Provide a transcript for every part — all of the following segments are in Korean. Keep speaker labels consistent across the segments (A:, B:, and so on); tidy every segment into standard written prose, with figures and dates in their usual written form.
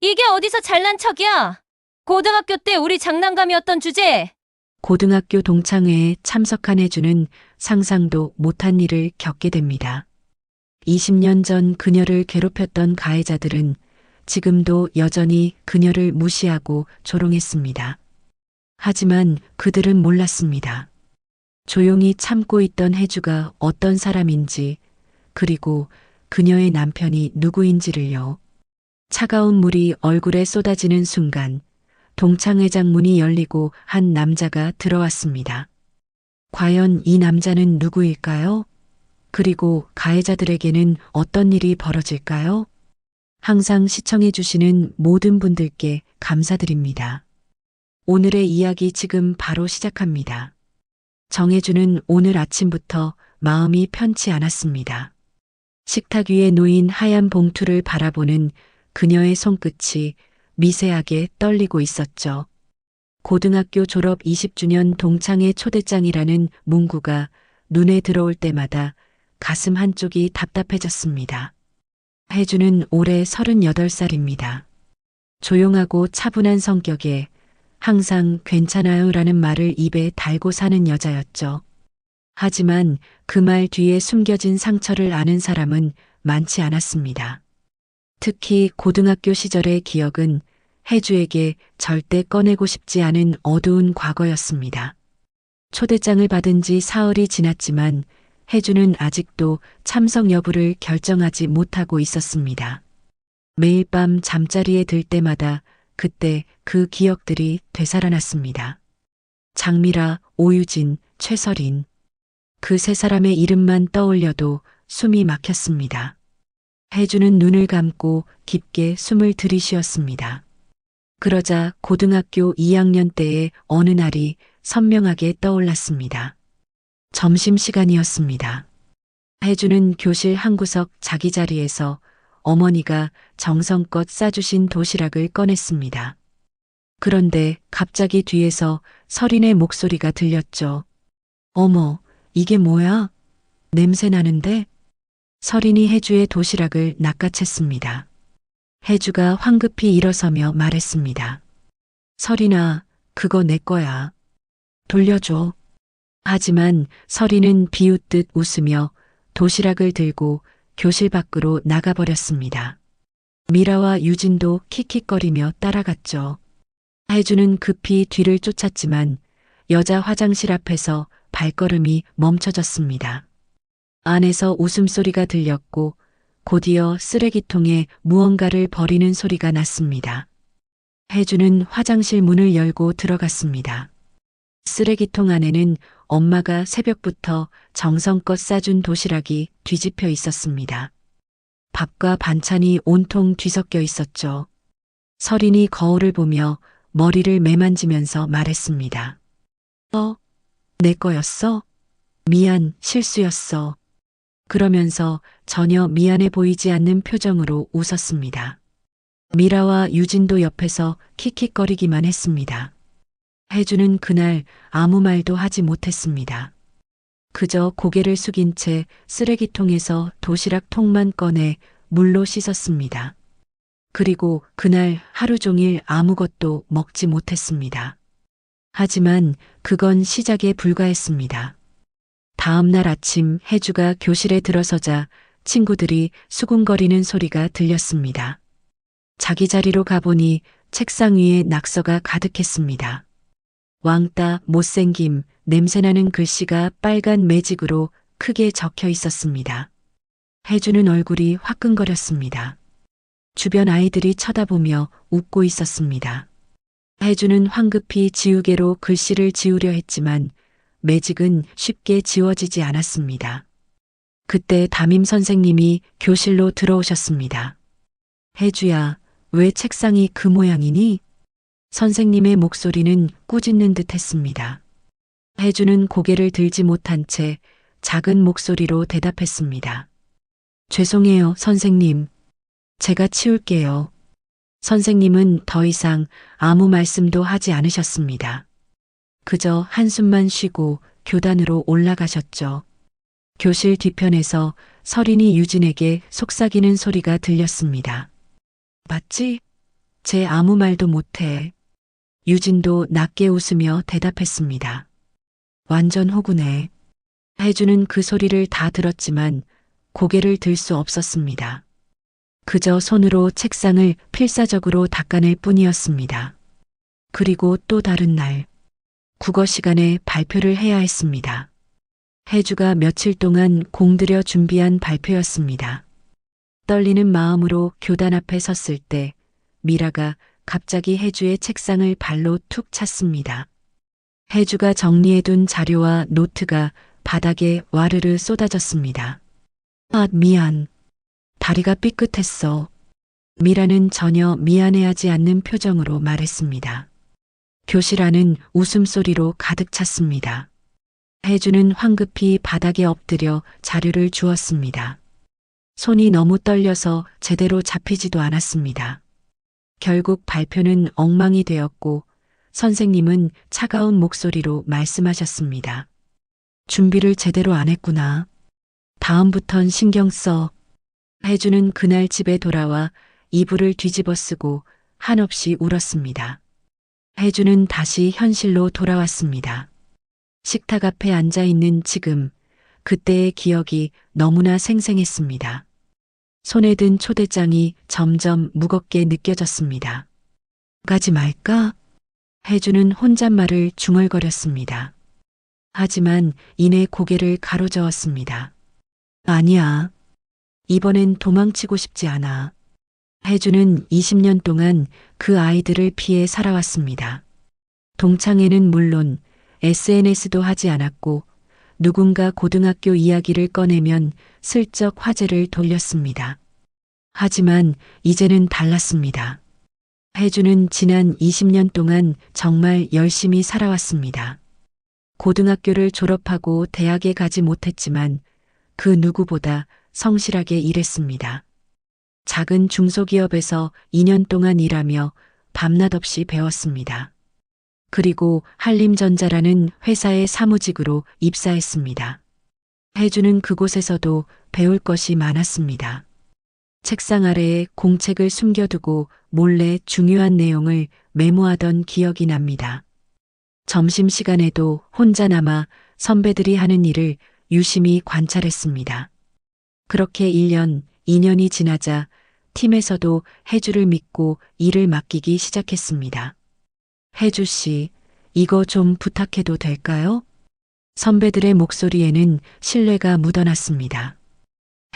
A: 이게 어디서 잘난 척이야? 고등학교 때 우리 장난감이었던 주제.
B: 고등학교 동창회에 참석한 혜주는 상상도 못한 일을 겪게 됩니다. 20년 전 그녀를 괴롭혔던 가해자들은 지금도 여전히 그녀를 무시하고 조롱했습니다. 하지만 그들은 몰랐습니다. 조용히 참고 있던 혜주가 어떤 사람인지, 그리고 그녀의 남편이 누구인지를요. 차가운 물이 얼굴에 쏟아지는 순간 동창회장 문이 열리고 한 남자가 들어왔습니다. 과연 이 남자는 누구일까요? 그리고 가해자들에게는 어떤 일이 벌어질까요? 항상 시청해주시는 모든 분들께 감사드립니다. 오늘의 이야기 지금 바로 시작합니다. 정혜주는 오늘 아침부터 마음이 편치 않았습니다. 식탁 위에 놓인 하얀 봉투를 바라보는 그녀의 손끝이 미세하게 떨리고 있었죠. 고등학교 졸업 20주년 동창회 초대장이라는 문구가 눈에 들어올 때마다 가슴 한쪽이 답답해졌습니다. 혜주는 올해 38살입니다. 조용하고 차분한 성격에 항상 괜찮아요라는 말을 입에 달고 사는 여자였죠. 하지만 그 말 뒤에 숨겨진 상처를 아는 사람은 많지 않았습니다. 특히 고등학교 시절의 기억은 혜주에게 절대 꺼내고 싶지 않은 어두운 과거였습니다. 초대장을 받은 지 사흘이 지났지만 혜주는 아직도 참석 여부를 결정하지 못하고 있었습니다. 매일 밤 잠자리에 들 때마다 그때 그 기억들이 되살아났습니다. 장미라, 오유진, 최설인. 그 세 사람의 이름만 떠올려도 숨이 막혔습니다. 혜주는 눈을 감고 깊게 숨을 들이쉬었습니다. 그러자 고등학교 2학년 때의 어느 날이 선명하게 떠올랐습니다. 점심시간이었습니다. 혜주는 교실 한 구석 자기 자리에서 어머니가 정성껏 싸주신 도시락을 꺼냈습니다. 그런데 갑자기 뒤에서 설인의 목소리가 들렸죠. 어머, 이게 뭐야? 냄새 나는데? 설인이 혜주의 도시락을 낚아챘습니다. 혜주가 황급히 일어서며 말했습니다. 설인아, 그거 내 거야. 돌려줘. 하지만 설인은 비웃듯 웃으며 도시락을 들고 교실 밖으로 나가버렸습니다. 미라와 유진도 킥킥거리며 따라갔죠. 혜주는 급히 뒤를 쫓았지만 여자 화장실 앞에서 발걸음이 멈춰졌습니다. 안에서 웃음소리가 들렸고 곧이어 쓰레기통에 무언가를 버리는 소리가 났습니다. 혜주는 화장실 문을 열고 들어갔습니다. 쓰레기통 안에는 엄마가 새벽부터 정성껏 싸준 도시락이 뒤집혀 있었습니다. 밥과 반찬이 온통 뒤섞여 있었죠. 설인이 거울을 보며 머리를 매만지면서 말했습니다. 내 거였어? 미안, 실수였어. 그러면서 전혀 미안해 보이지 않는 표정으로 웃었습니다. 미라와 유진도 옆에서 킥킥거리기만 했습니다. 혜주는 그날 아무 말도 하지 못했습니다. 그저 고개를 숙인 채 쓰레기통에서 도시락 통만 꺼내 물로 씻었습니다. 그리고 그날 하루 종일 아무것도 먹지 못했습니다. 하지만 그건 시작에 불과했습니다. 다음 날 아침 혜주가 교실에 들어서자 친구들이 수군거리는 소리가 들렸습니다. 자기 자리로 가보니 책상 위에 낙서가 가득했습니다. 왕따, 못생김, 냄새나는 글씨가 빨간 매직으로 크게 적혀 있었습니다. 혜주는 얼굴이 화끈거렸습니다. 주변 아이들이 쳐다보며 웃고 있었습니다. 혜주는 황급히 지우개로 글씨를 지우려 했지만 매직은 쉽게 지워지지 않았습니다. 그때 담임 선생님이 교실로 들어오셨습니다. 혜주야, 왜 책상이 그 모양이니? 선생님의 목소리는 꾸짖는 듯 했습니다. 혜주는 고개를 들지 못한 채 작은 목소리로 대답했습니다. 죄송해요, 선생님. 제가 치울게요. 선생님은 더 이상 아무 말씀도 하지 않으셨습니다. 그저 한숨만 쉬고 교단으로 올라가셨죠. 교실 뒤편에서 설인이 유진에게 속삭이는 소리가 들렸습니다. 맞지? 쟤 아무 말도 못해. 유진도 낮게 웃으며 대답했습니다. 완전 호구네. 혜주는 그 소리를 다 들었지만 고개를 들 수 없었습니다. 그저 손으로 책상을 필사적으로 닦아낼 뿐이었습니다. 그리고 또 다른 날, 국어 시간에 발표를 해야 했습니다. 혜주가 며칠 동안 공들여 준비한 발표였습니다. 떨리는 마음으로 교단 앞에 섰을 때 미라가 갑자기 혜주의 책상을 발로 툭 찼습니다. 혜주가 정리해둔 자료와 노트가 바닥에 와르르 쏟아졌습니다. 아, 미안. 다리가 삐끗했어. 미라는 전혀 미안해하지 않는 표정으로 말했습니다. 교실 안은 웃음소리로 가득 찼습니다. 혜주는 황급히 바닥에 엎드려 자료를 주었습니다. 손이 너무 떨려서 제대로 잡히지도 않았습니다. 결국 발표는 엉망이 되었고 선생님은 차가운 목소리로 말씀하셨습니다. 준비를 제대로 안 했구나. 다음부턴 신경 써. 혜주는 그날 집에 돌아와 이불을 뒤집어 쓰고 한없이 울었습니다. 혜주는 다시 현실로 돌아왔습니다. 식탁 앞에 앉아 있는 지금, 그때의 기억이 너무나 생생했습니다. 손에 든 초대장이 점점 무겁게 느껴졌습니다. 가지 말까? 혜주는 혼잣말을 중얼거렸습니다. 하지만 이내 고개를 가로저었습니다. 아니야. 이번엔 도망치고 싶지 않아. 혜주는 20년 동안 그 아이들을 피해 살아왔습니다. 동창회는 물론 SNS도 하지 않았고 누군가 고등학교 이야기를 꺼내면 슬쩍 화제를 돌렸습니다. 하지만 이제는 달랐습니다. 혜주는 지난 20년 동안 정말 열심히 살아왔습니다. 고등학교를 졸업하고 대학에 가지 못했지만 그 누구보다 성실하게 일했습니다. 작은 중소기업에서 2년 동안 일하며 밤낮 없이 배웠습니다. 그리고 한림전자라는 회사의 사무직으로 입사했습니다. 혜주는 그곳에서도 배울 것이 많았습니다. 책상 아래에 공책을 숨겨두고 몰래 중요한 내용을 메모하던 기억이 납니다. 점심시간에도 혼자 남아 선배들이 하는 일을 유심히 관찰했습니다. 그렇게 1년, 2년이 지나자 팀에서도 혜주를 믿고 일을 맡기기 시작했습니다. 혜주 씨, 이거 좀 부탁해도 될까요? 선배들의 목소리에는 신뢰가 묻어났습니다.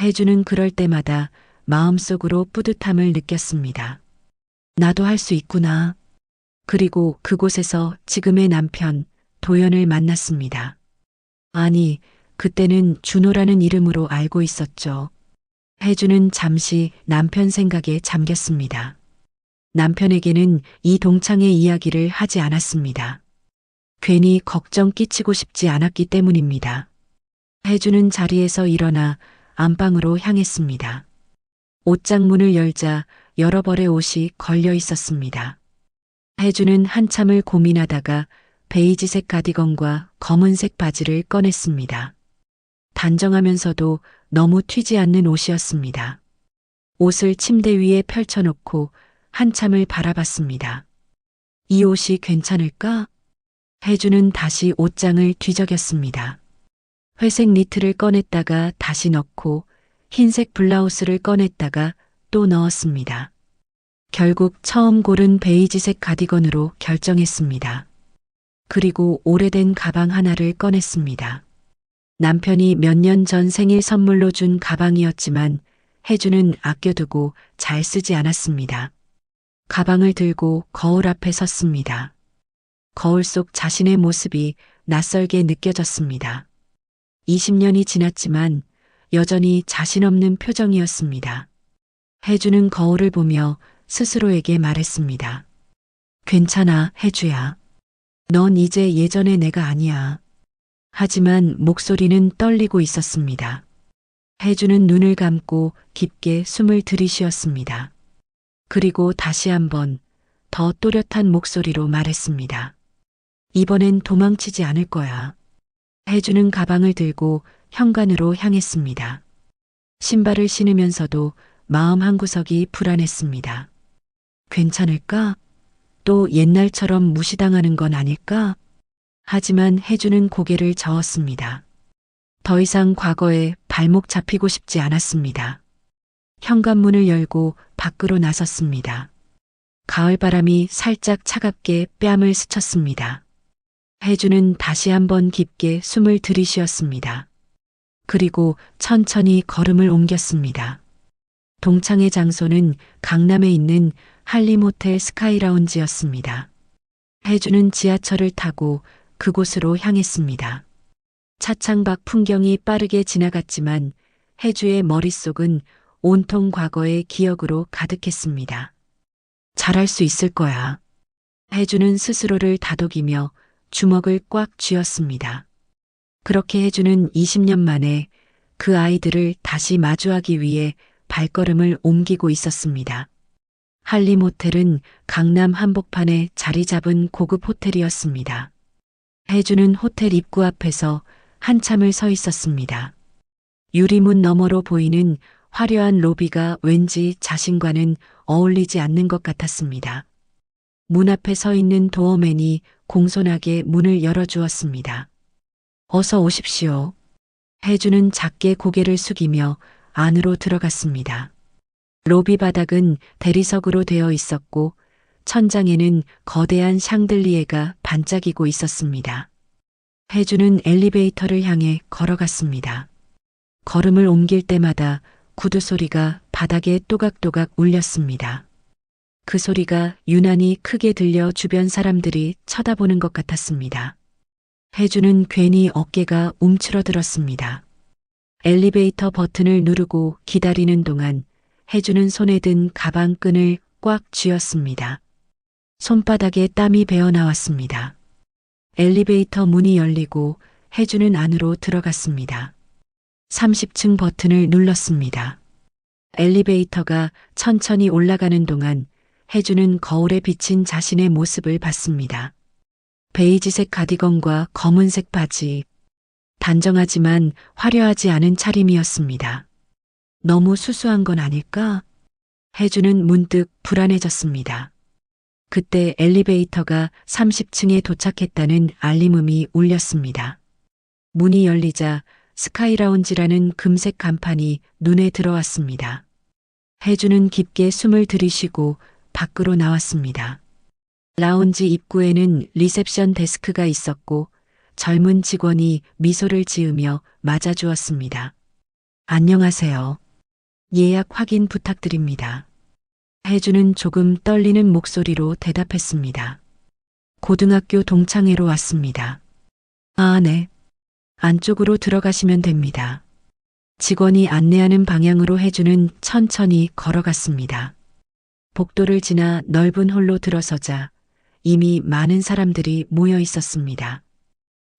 B: 혜주는 그럴 때마다 마음속으로 뿌듯함을 느꼈습니다. 나도 할 수 있구나. 그리고 그곳에서 지금의 남편, 도연을 만났습니다. 아니, 그때는 준호라는 이름으로 알고 있었죠. 혜주는 잠시 남편 생각에 잠겼습니다. 남편에게는 이 동창의 이야기를 하지 않았습니다. 괜히 걱정 끼치고 싶지 않았기 때문입니다. 혜주는 자리에서 일어나 안방으로 향했습니다. 옷장 문을 열자 여러 벌의 옷이 걸려 있었습니다. 혜주는 한참을 고민하다가 베이지색 가디건과 검은색 바지를 꺼냈습니다. 단정하면서도 너무 튀지 않는 옷이었습니다. 옷을 침대 위에 펼쳐놓고 한참을 바라봤습니다. 이 옷이 괜찮을까? 혜주는 다시 옷장을 뒤적였습니다. 회색 니트를 꺼냈다가 다시 넣고 흰색 블라우스를 꺼냈다가 또 넣었습니다. 결국 처음 고른 베이지색 가디건으로 결정했습니다. 그리고 오래된 가방 하나를 꺼냈습니다. 남편이 몇 년 전 생일 선물로 준 가방이었지만 혜주는 아껴두고 잘 쓰지 않았습니다. 가방을 들고 거울 앞에 섰습니다. 거울 속 자신의 모습이 낯설게 느껴졌습니다. 20년이 지났지만 여전히 자신 없는 표정이었습니다. 혜주는 거울을 보며 스스로에게 말했습니다. 괜찮아, 혜주야. 넌 이제 예전의 내가 아니야. 하지만 목소리는 떨리고 있었습니다. 혜주는 눈을 감고 깊게 숨을 들이쉬었습니다. 그리고 다시 한번 더 또렷한 목소리로 말했습니다. 이번엔 도망치지 않을 거야. 혜주는 가방을 들고 현관으로 향했습니다. 신발을 신으면서도 마음 한구석이 불안했습니다. 괜찮을까? 또 옛날처럼 무시당하는 건 아닐까? 하지만 혜주는 고개를 저었습니다. 더 이상 과거에 발목 잡히고 싶지 않았습니다. 현관문을 열고 밖으로 나섰습니다. 가을바람이 살짝 차갑게 뺨을 스쳤습니다. 혜주는 다시 한번 깊게 숨을 들이쉬었습니다. 그리고 천천히 걸음을 옮겼습니다. 동창의 장소는 강남에 있는 한림호텔 스카이라운지였습니다. 혜주는 지하철을 타고 그곳으로 향했습니다. 차창 밖 풍경이 빠르게 지나갔지만 혜주의 머릿속은 온통 과거의 기억으로 가득했습니다. 잘할 수 있을 거야. 혜주는 스스로를 다독이며 주먹을 꽉 쥐었습니다. 그렇게 혜주는 20년 만에 그 아이들을 다시 마주하기 위해 발걸음을 옮기고 있었습니다. 한림호텔은 강남 한복판에 자리 잡은 고급 호텔이었습니다. 혜주는 호텔 입구 앞에서 한참을 서 있었습니다. 유리문 너머로 보이는 화려한 로비가 왠지 자신과는 어울리지 않는 것 같았습니다. 문 앞에 서 있는 도어맨이 공손하게 문을 열어주었습니다. 어서 오십시오. 혜주는 작게 고개를 숙이며 안으로 들어갔습니다. 로비 바닥은 대리석으로 되어 있었고 천장에는 거대한 샹들리에가 반짝이고 있었습니다. 혜주는 엘리베이터를 향해 걸어갔습니다. 걸음을 옮길 때마다 구두 소리가 바닥에 또각또각 울렸습니다. 그 소리가 유난히 크게 들려 주변 사람들이 쳐다보는 것 같았습니다. 혜주는 괜히 어깨가 움츠러들었습니다. 엘리베이터 버튼을 누르고 기다리는 동안 혜주는 손에 든 가방 끈을 꽉 쥐었습니다. 손바닥에 땀이 배어 나왔습니다. 엘리베이터 문이 열리고 혜주는 안으로 들어갔습니다. 30층 버튼을 눌렀습니다. 엘리베이터가 천천히 올라가는 동안 혜주는 거울에 비친 자신의 모습을 봤습니다. 베이지색 가디건과 검은색 바지. 단정하지만 화려하지 않은 차림이었습니다. 너무 수수한 건 아닐까? 혜주는 문득 불안해졌습니다. 그때 엘리베이터가 30층에 도착했다는 알림음이 울렸습니다. 문이 열리자 스카이라운지라는 금색 간판이 눈에 들어왔습니다. 혜주는 깊게 숨을 들이쉬고 밖으로 나왔습니다. 라운지 입구에는 리셉션 데스크가 있었고 젊은 직원이 미소를 지으며 맞아주었습니다. 안녕하세요. 예약 확인 부탁드립니다. 혜주는 조금 떨리는 목소리로 대답했습니다. 고등학교 동창회로 왔습니다. 아, 네. 안쪽으로 들어가시면 됩니다. 직원이 안내하는 방향으로 혜주는 천천히 걸어갔습니다. 복도를 지나 넓은 홀로 들어서자 이미 많은 사람들이 모여 있었습니다.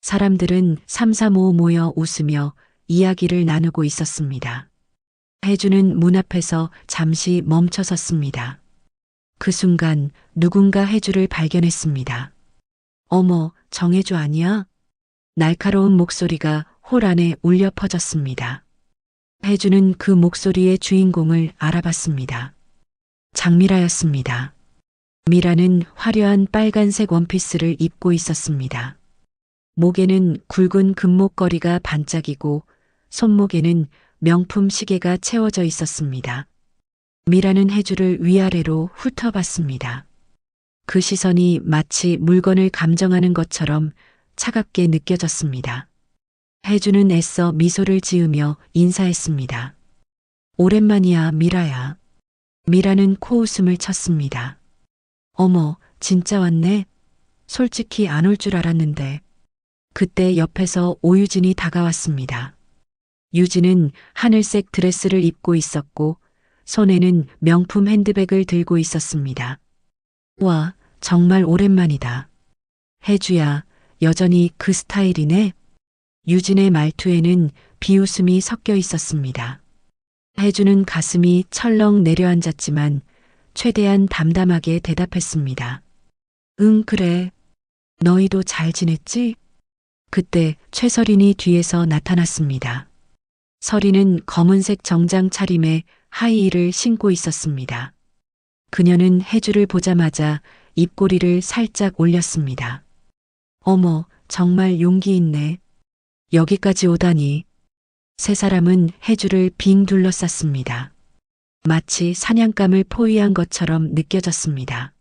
B: 사람들은 삼삼오오 모여 웃으며 이야기를 나누고 있었습니다. 혜주는 문 앞에서 잠시 멈춰섰습니다. 그 순간 누군가 혜주를 발견했습니다. 어머, 정혜주 아니야? 날카로운 목소리가 홀 안에 울려 퍼졌습니다. 혜주는 그 목소리의 주인공을 알아봤습니다. 장미라였습니다. 미라는 화려한 빨간색 원피스를 입고 있었습니다. 목에는 굵은 금목걸이가 반짝이고 손목에는 명품 시계가 채워져 있었습니다. 미라는 혜주를 위아래로 훑어봤습니다. 그 시선이 마치 물건을 감정하는 것처럼 차갑게 느껴졌습니다. 혜주는 애써 미소를 지으며 인사했습니다. 오랜만이야, 미라야. 미라는 코웃음을 쳤습니다. 어머, 진짜 왔네. 솔직히 안 올 줄 알았는데. 그때 옆에서 오유진이 다가왔습니다. 유진은 하늘색 드레스를 입고 있었고 손에는 명품 핸드백을 들고 있었습니다. 와, 정말 오랜만이다. 혜주야, 여전히 그 스타일이네. 유진의 말투에는 비웃음이 섞여 있었습니다. 혜주는 가슴이 철렁 내려앉았지만 최대한 담담하게 대답했습니다. 응, 그래. 너희도 잘 지냈지? 그때 최설인이 뒤에서 나타났습니다. 설인은 검은색 정장 차림에 하이힐을 신고 있었습니다. 그녀는 혜주를 보자마자 입꼬리를 살짝 올렸습니다. 어머, 정말 용기 있네. 여기까지 오다니. 세 사람은 혜주를 빙 둘러쌌습니다. 마치 사냥감을 포위한 것처럼 느껴졌습니다.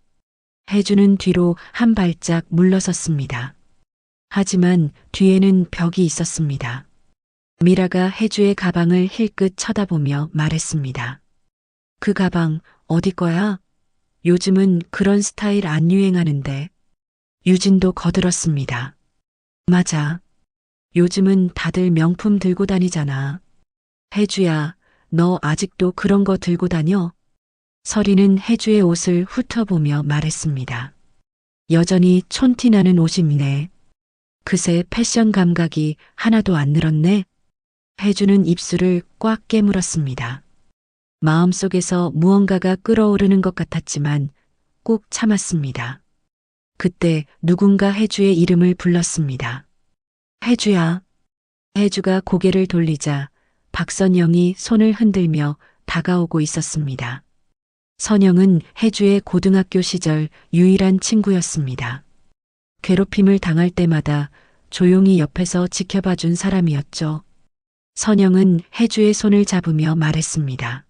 B: 혜주는 뒤로 한 발짝 물러섰습니다. 하지만 뒤에는 벽이 있었습니다. 미라가 혜주의 가방을 힐끗 쳐다보며 말했습니다. 그 가방 어디 거야? 요즘은 그런 스타일 안 유행하는데. 유진도 거들었습니다. 맞아. 요즘은 다들 명품 들고 다니잖아. 혜주야, 너 아직도 그런 거 들고 다녀? 서리는 혜주의 옷을 훑어보며 말했습니다. 여전히 촌티나는 옷이네. 그새 패션 감각이 하나도 안 늘었네. 혜주는 입술을 꽉 깨물었습니다. 마음속에서 무언가가 끓어오르는 것 같았지만 꾹 참았습니다. 그때 누군가 혜주의 이름을 불렀습니다. 혜주야. 혜주가 고개를 돌리자 박선영이 손을 흔들며 다가오고 있었습니다. 선영은 혜주의 고등학교 시절 유일한 친구였습니다. 괴롭힘을 당할 때마다 조용히 옆에서 지켜봐준 사람이었죠. 선영은 혜주의 손을 잡으며 말했습니다.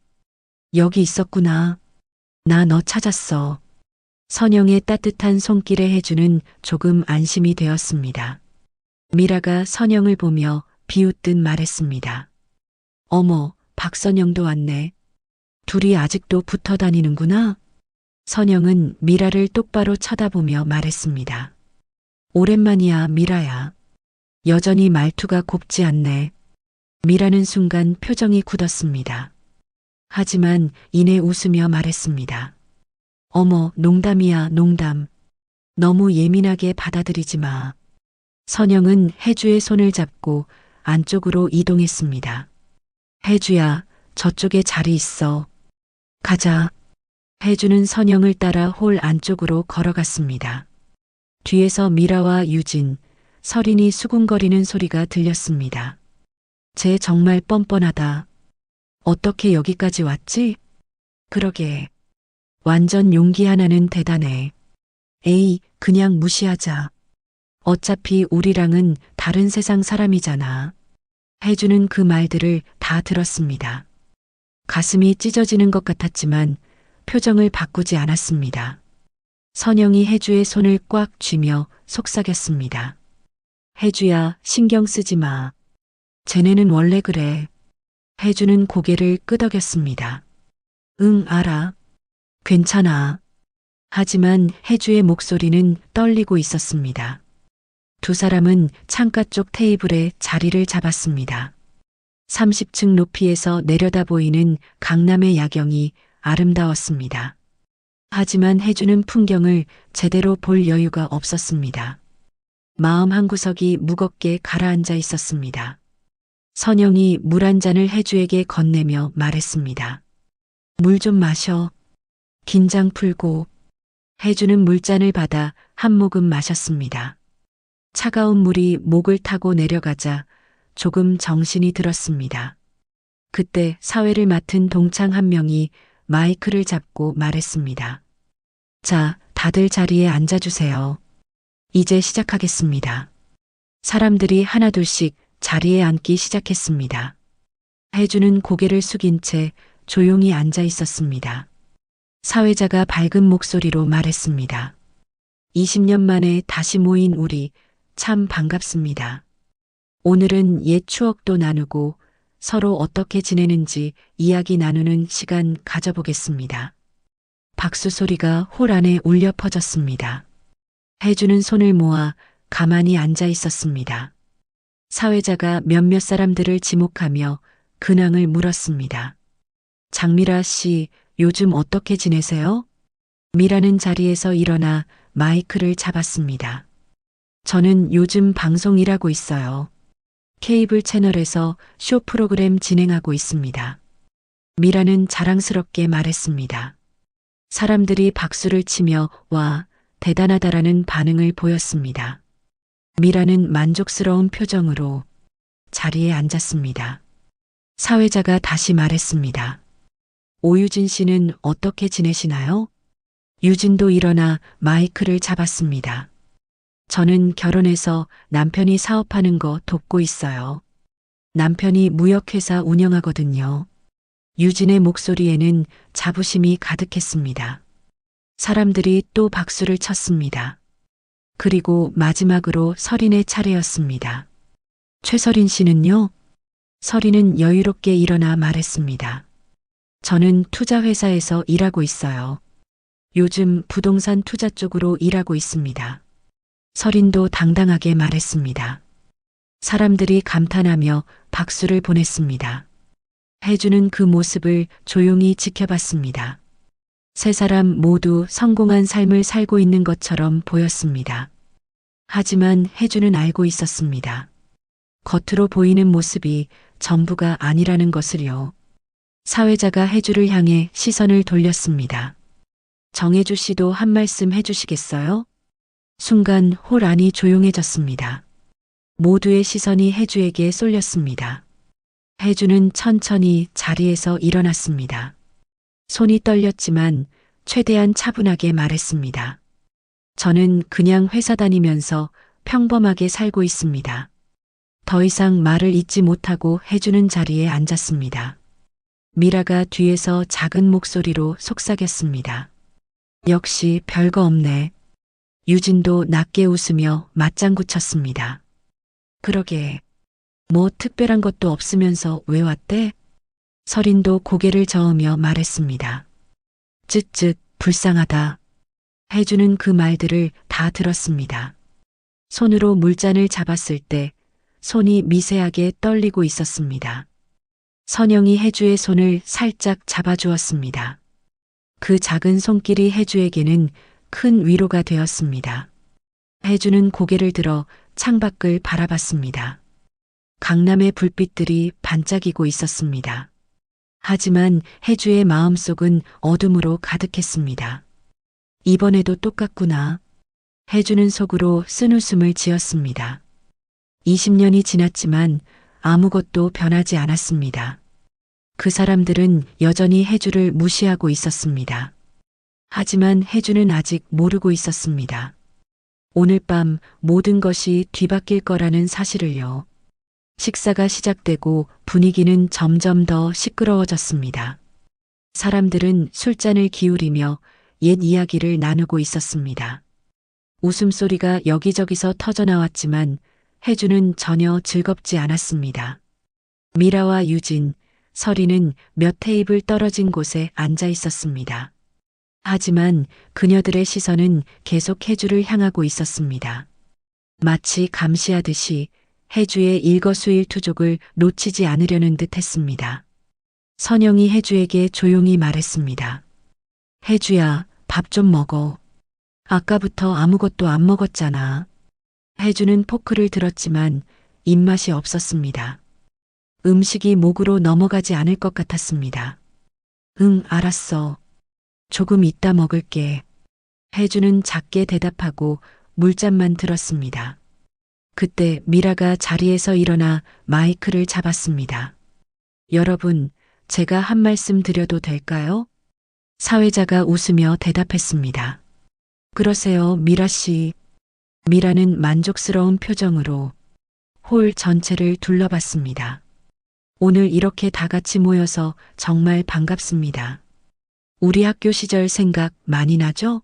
B: 여기 있었구나. 나 너 찾았어. 선영의 따뜻한 손길에 혜주는 조금 안심이 되었습니다. 미라가 선영을 보며 비웃듯 말했습니다. 어머, 박선영도 왔네. 둘이 아직도 붙어 다니는구나. 선영은 미라를 똑바로 쳐다보며 말했습니다. 오랜만이야, 미라야. 여전히 말투가 곱지 않네. 미라는 순간 표정이 굳었습니다. 하지만 이내 웃으며 말했습니다. 어머, 농담이야, 농담. 너무 예민하게 받아들이지 마. 선영은 혜주의 손을 잡고 안쪽으로 이동했습니다. 혜주야, 저쪽에 자리 있어. 가자. 혜주는 선영을 따라 홀 안쪽으로 걸어갔습니다. 뒤에서 미라와 유진, 서린이 수군거리는 소리가 들렸습니다. 쟤 정말 뻔뻔하다. 어떻게 여기까지 왔지? 그러게. 완전 용기 하나는 대단해. 에이, 그냥 무시하자. 어차피 우리랑은 다른 세상 사람이잖아. 혜주는 그 말들을 다 들었습니다. 가슴이 찢어지는 것 같았지만 표정을 바꾸지 않았습니다. 선영이 혜주의 손을 꽉 쥐며 속삭였습니다. 혜주야, 신경 쓰지 마. 쟤네는 원래 그래. 혜주는 고개를 끄덕였습니다. 응, 알아. 괜찮아. 하지만 혜주의 목소리는 떨리고 있었습니다. 두 사람은 창가 쪽 테이블에 자리를 잡았습니다. 30층 높이에서 내려다 보이는 강남의 야경이 아름다웠습니다. 하지만 혜주는 풍경을 제대로 볼 여유가 없었습니다. 마음 한구석이 무겁게 가라앉아 있었습니다. 선영이 물 한 잔을 혜주에게 건네며 말했습니다. 물 좀 마셔. 긴장 풀고. 혜주는 물잔을 받아 한 모금 마셨습니다. 차가운 물이 목을 타고 내려가자 조금 정신이 들었습니다. 그때 사회를 맡은 동창 한 명이 마이크를 잡고 말했습니다. 자, 다들 자리에 앉아주세요. 이제 시작하겠습니다. 사람들이 하나둘씩 자리에 앉기 시작했습니다. 혜주는 고개를 숙인 채 조용히 앉아 있었습니다. 사회자가 밝은 목소리로 말했습니다. 20년 만에 다시 모인 우리 참 반갑습니다. 오늘은 옛 추억도 나누고 서로 어떻게 지내는지 이야기 나누는 시간 가져보겠습니다. 박수 소리가 홀 안에 울려 퍼졌습니다. 혜주는 손을 모아 가만히 앉아 있었습니다. 사회자가 몇몇 사람들을 지목하며 근황을 물었습니다. 장미라 씨, 요즘 어떻게 지내세요? 미라는 자리에서 일어나 마이크를 잡았습니다. 저는 요즘 방송 일하고 있어요. 케이블 채널에서 쇼 프로그램 진행하고 있습니다. 미라는 자랑스럽게 말했습니다. 사람들이 박수를 치며 와, 대단하다라는 반응을 보였습니다. 미라는 만족스러운 표정으로 자리에 앉았습니다. 사회자가 다시 말했습니다. 오유진 씨는 어떻게 지내시나요? 유진도 일어나 마이크를 잡았습니다. 저는 결혼해서 남편이 사업하는 거 돕고 있어요. 남편이 무역회사 운영하거든요. 유진의 목소리에는 자부심이 가득했습니다. 사람들이 또 박수를 쳤습니다. 그리고 마지막으로 설인의 차례였습니다. 최설인 씨는요? 설인은 여유롭게 일어나 말했습니다. 저는 투자회사에서 일하고 있어요. 요즘 부동산 투자 쪽으로 일하고 있습니다. 설인도 당당하게 말했습니다. 사람들이 감탄하며 박수를 보냈습니다. 혜주는 그 모습을 조용히 지켜봤습니다. 세 사람 모두 성공한 삶을 살고 있는 것처럼 보였습니다. 하지만 혜주는 알고 있었습니다. 겉으로 보이는 모습이 전부가 아니라는 것을요. 사회자가 혜주를 향해 시선을 돌렸습니다. 정혜주 씨도 한 말씀 해주시겠어요? 순간 홀 안이 조용해졌습니다. 모두의 시선이 혜주에게 쏠렸습니다. 혜주는 천천히 자리에서 일어났습니다. 손이 떨렸지만 최대한 차분하게 말했습니다. 저는 그냥 회사 다니면서 평범하게 살고 있습니다. 더 이상 말을 잇지 못하고 혜주는 자리에 앉았습니다. 미라가 뒤에서 작은 목소리로 속삭였습니다. 역시 별거 없네. 유진도 낮게 웃으며 맞장구 쳤습니다. 그러게. 뭐 특별한 것도 없으면서 왜 왔대? 설인도 고개를 저으며 말했습니다. 쯧쯧 불쌍하다. 혜주는 그 말들을 다 들었습니다. 손으로 물잔을 잡았을 때 손이 미세하게 떨리고 있었습니다. 선영이 혜주의 손을 살짝 잡아주었습니다. 그 작은 손길이 혜주에게는 큰 위로가 되었습니다. 혜주는 고개를 들어 창밖을 바라봤습니다. 강남의 불빛들이 반짝이고 있었습니다. 하지만 혜주의 마음속은 어둠으로 가득했습니다. 이번에도 똑같구나. 혜주는 속으로 쓴웃음을 지었습니다. 20년이 지났지만 아무것도 변하지 않았습니다. 그 사람들은 여전히 혜주를 무시하고 있었습니다. 하지만 혜주는 아직 모르고 있었습니다. 오늘 밤 모든 것이 뒤바뀔 거라는 사실을요. 식사가 시작되고 분위기는 점점 더 시끄러워졌습니다. 사람들은 술잔을 기울이며 옛 이야기를 나누고 있었습니다. 웃음소리가 여기저기서 터져나왔지만 혜주는 전혀 즐겁지 않았습니다. 미라와 유진, 설이는 몇 테이블 떨어진 곳에 앉아 있었습니다. 하지만 그녀들의 시선은 계속 혜주를 향하고 있었습니다. 마치 감시하듯이 혜주의 일거수일투족을 놓치지 않으려는 듯 했습니다. 선영이 혜주에게 조용히 말했습니다. 혜주야, 밥 좀 먹어. 아까부터 아무것도 안 먹었잖아. 혜주는 포크를 들었지만 입맛이 없었습니다. 음식이 목으로 넘어가지 않을 것 같았습니다. 응, 알았어. 조금 이따 먹을게. 혜주는 작게 대답하고 물잔만 들었습니다. 그때 미라가 자리에서 일어나 마이크를 잡았습니다. 여러분, 제가 한 말씀 드려도 될까요? 사회자가 웃으며 대답했습니다. 그러세요, 미라 씨. 미라는 만족스러운 표정으로 홀 전체를 둘러봤습니다. 오늘 이렇게 다 같이 모여서 정말 반갑습니다. 우리 학교 시절 생각 많이 나죠?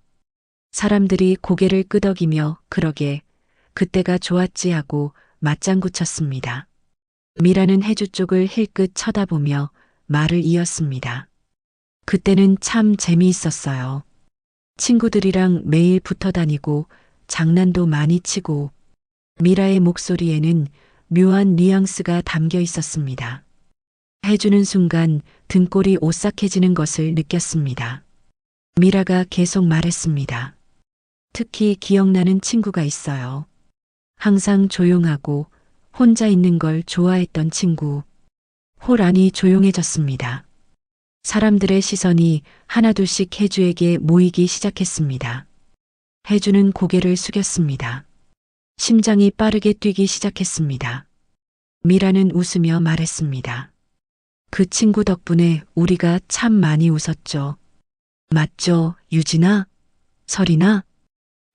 B: 사람들이 고개를 끄덕이며 그러게 그때가 좋았지 하고 맞장구 쳤습니다. 미라는 혜주 쪽을 힐끗 쳐다보며 말을 이었습니다. 그때는 참 재미있었어요. 친구들이랑 매일 붙어 다니고 장난도 많이 치고 미라의 목소리에는 묘한 뉘앙스가 담겨 있었습니다. 혜주는 순간 등골이 오싹해지는 것을 느꼈습니다. 미라가 계속 말했습니다. 특히 기억나는 친구가 있어요. 항상 조용하고 혼자 있는 걸 좋아했던 친구. 홀 안이 조용해졌습니다. 사람들의 시선이 하나둘씩 혜주에게 모이기 시작했습니다. 혜주는 고개를 숙였습니다. 심장이 빠르게 뛰기 시작했습니다. 미라는 웃으며 말했습니다. 그 친구 덕분에 우리가 참 많이 웃었죠. 맞죠, 유진아? 설이나?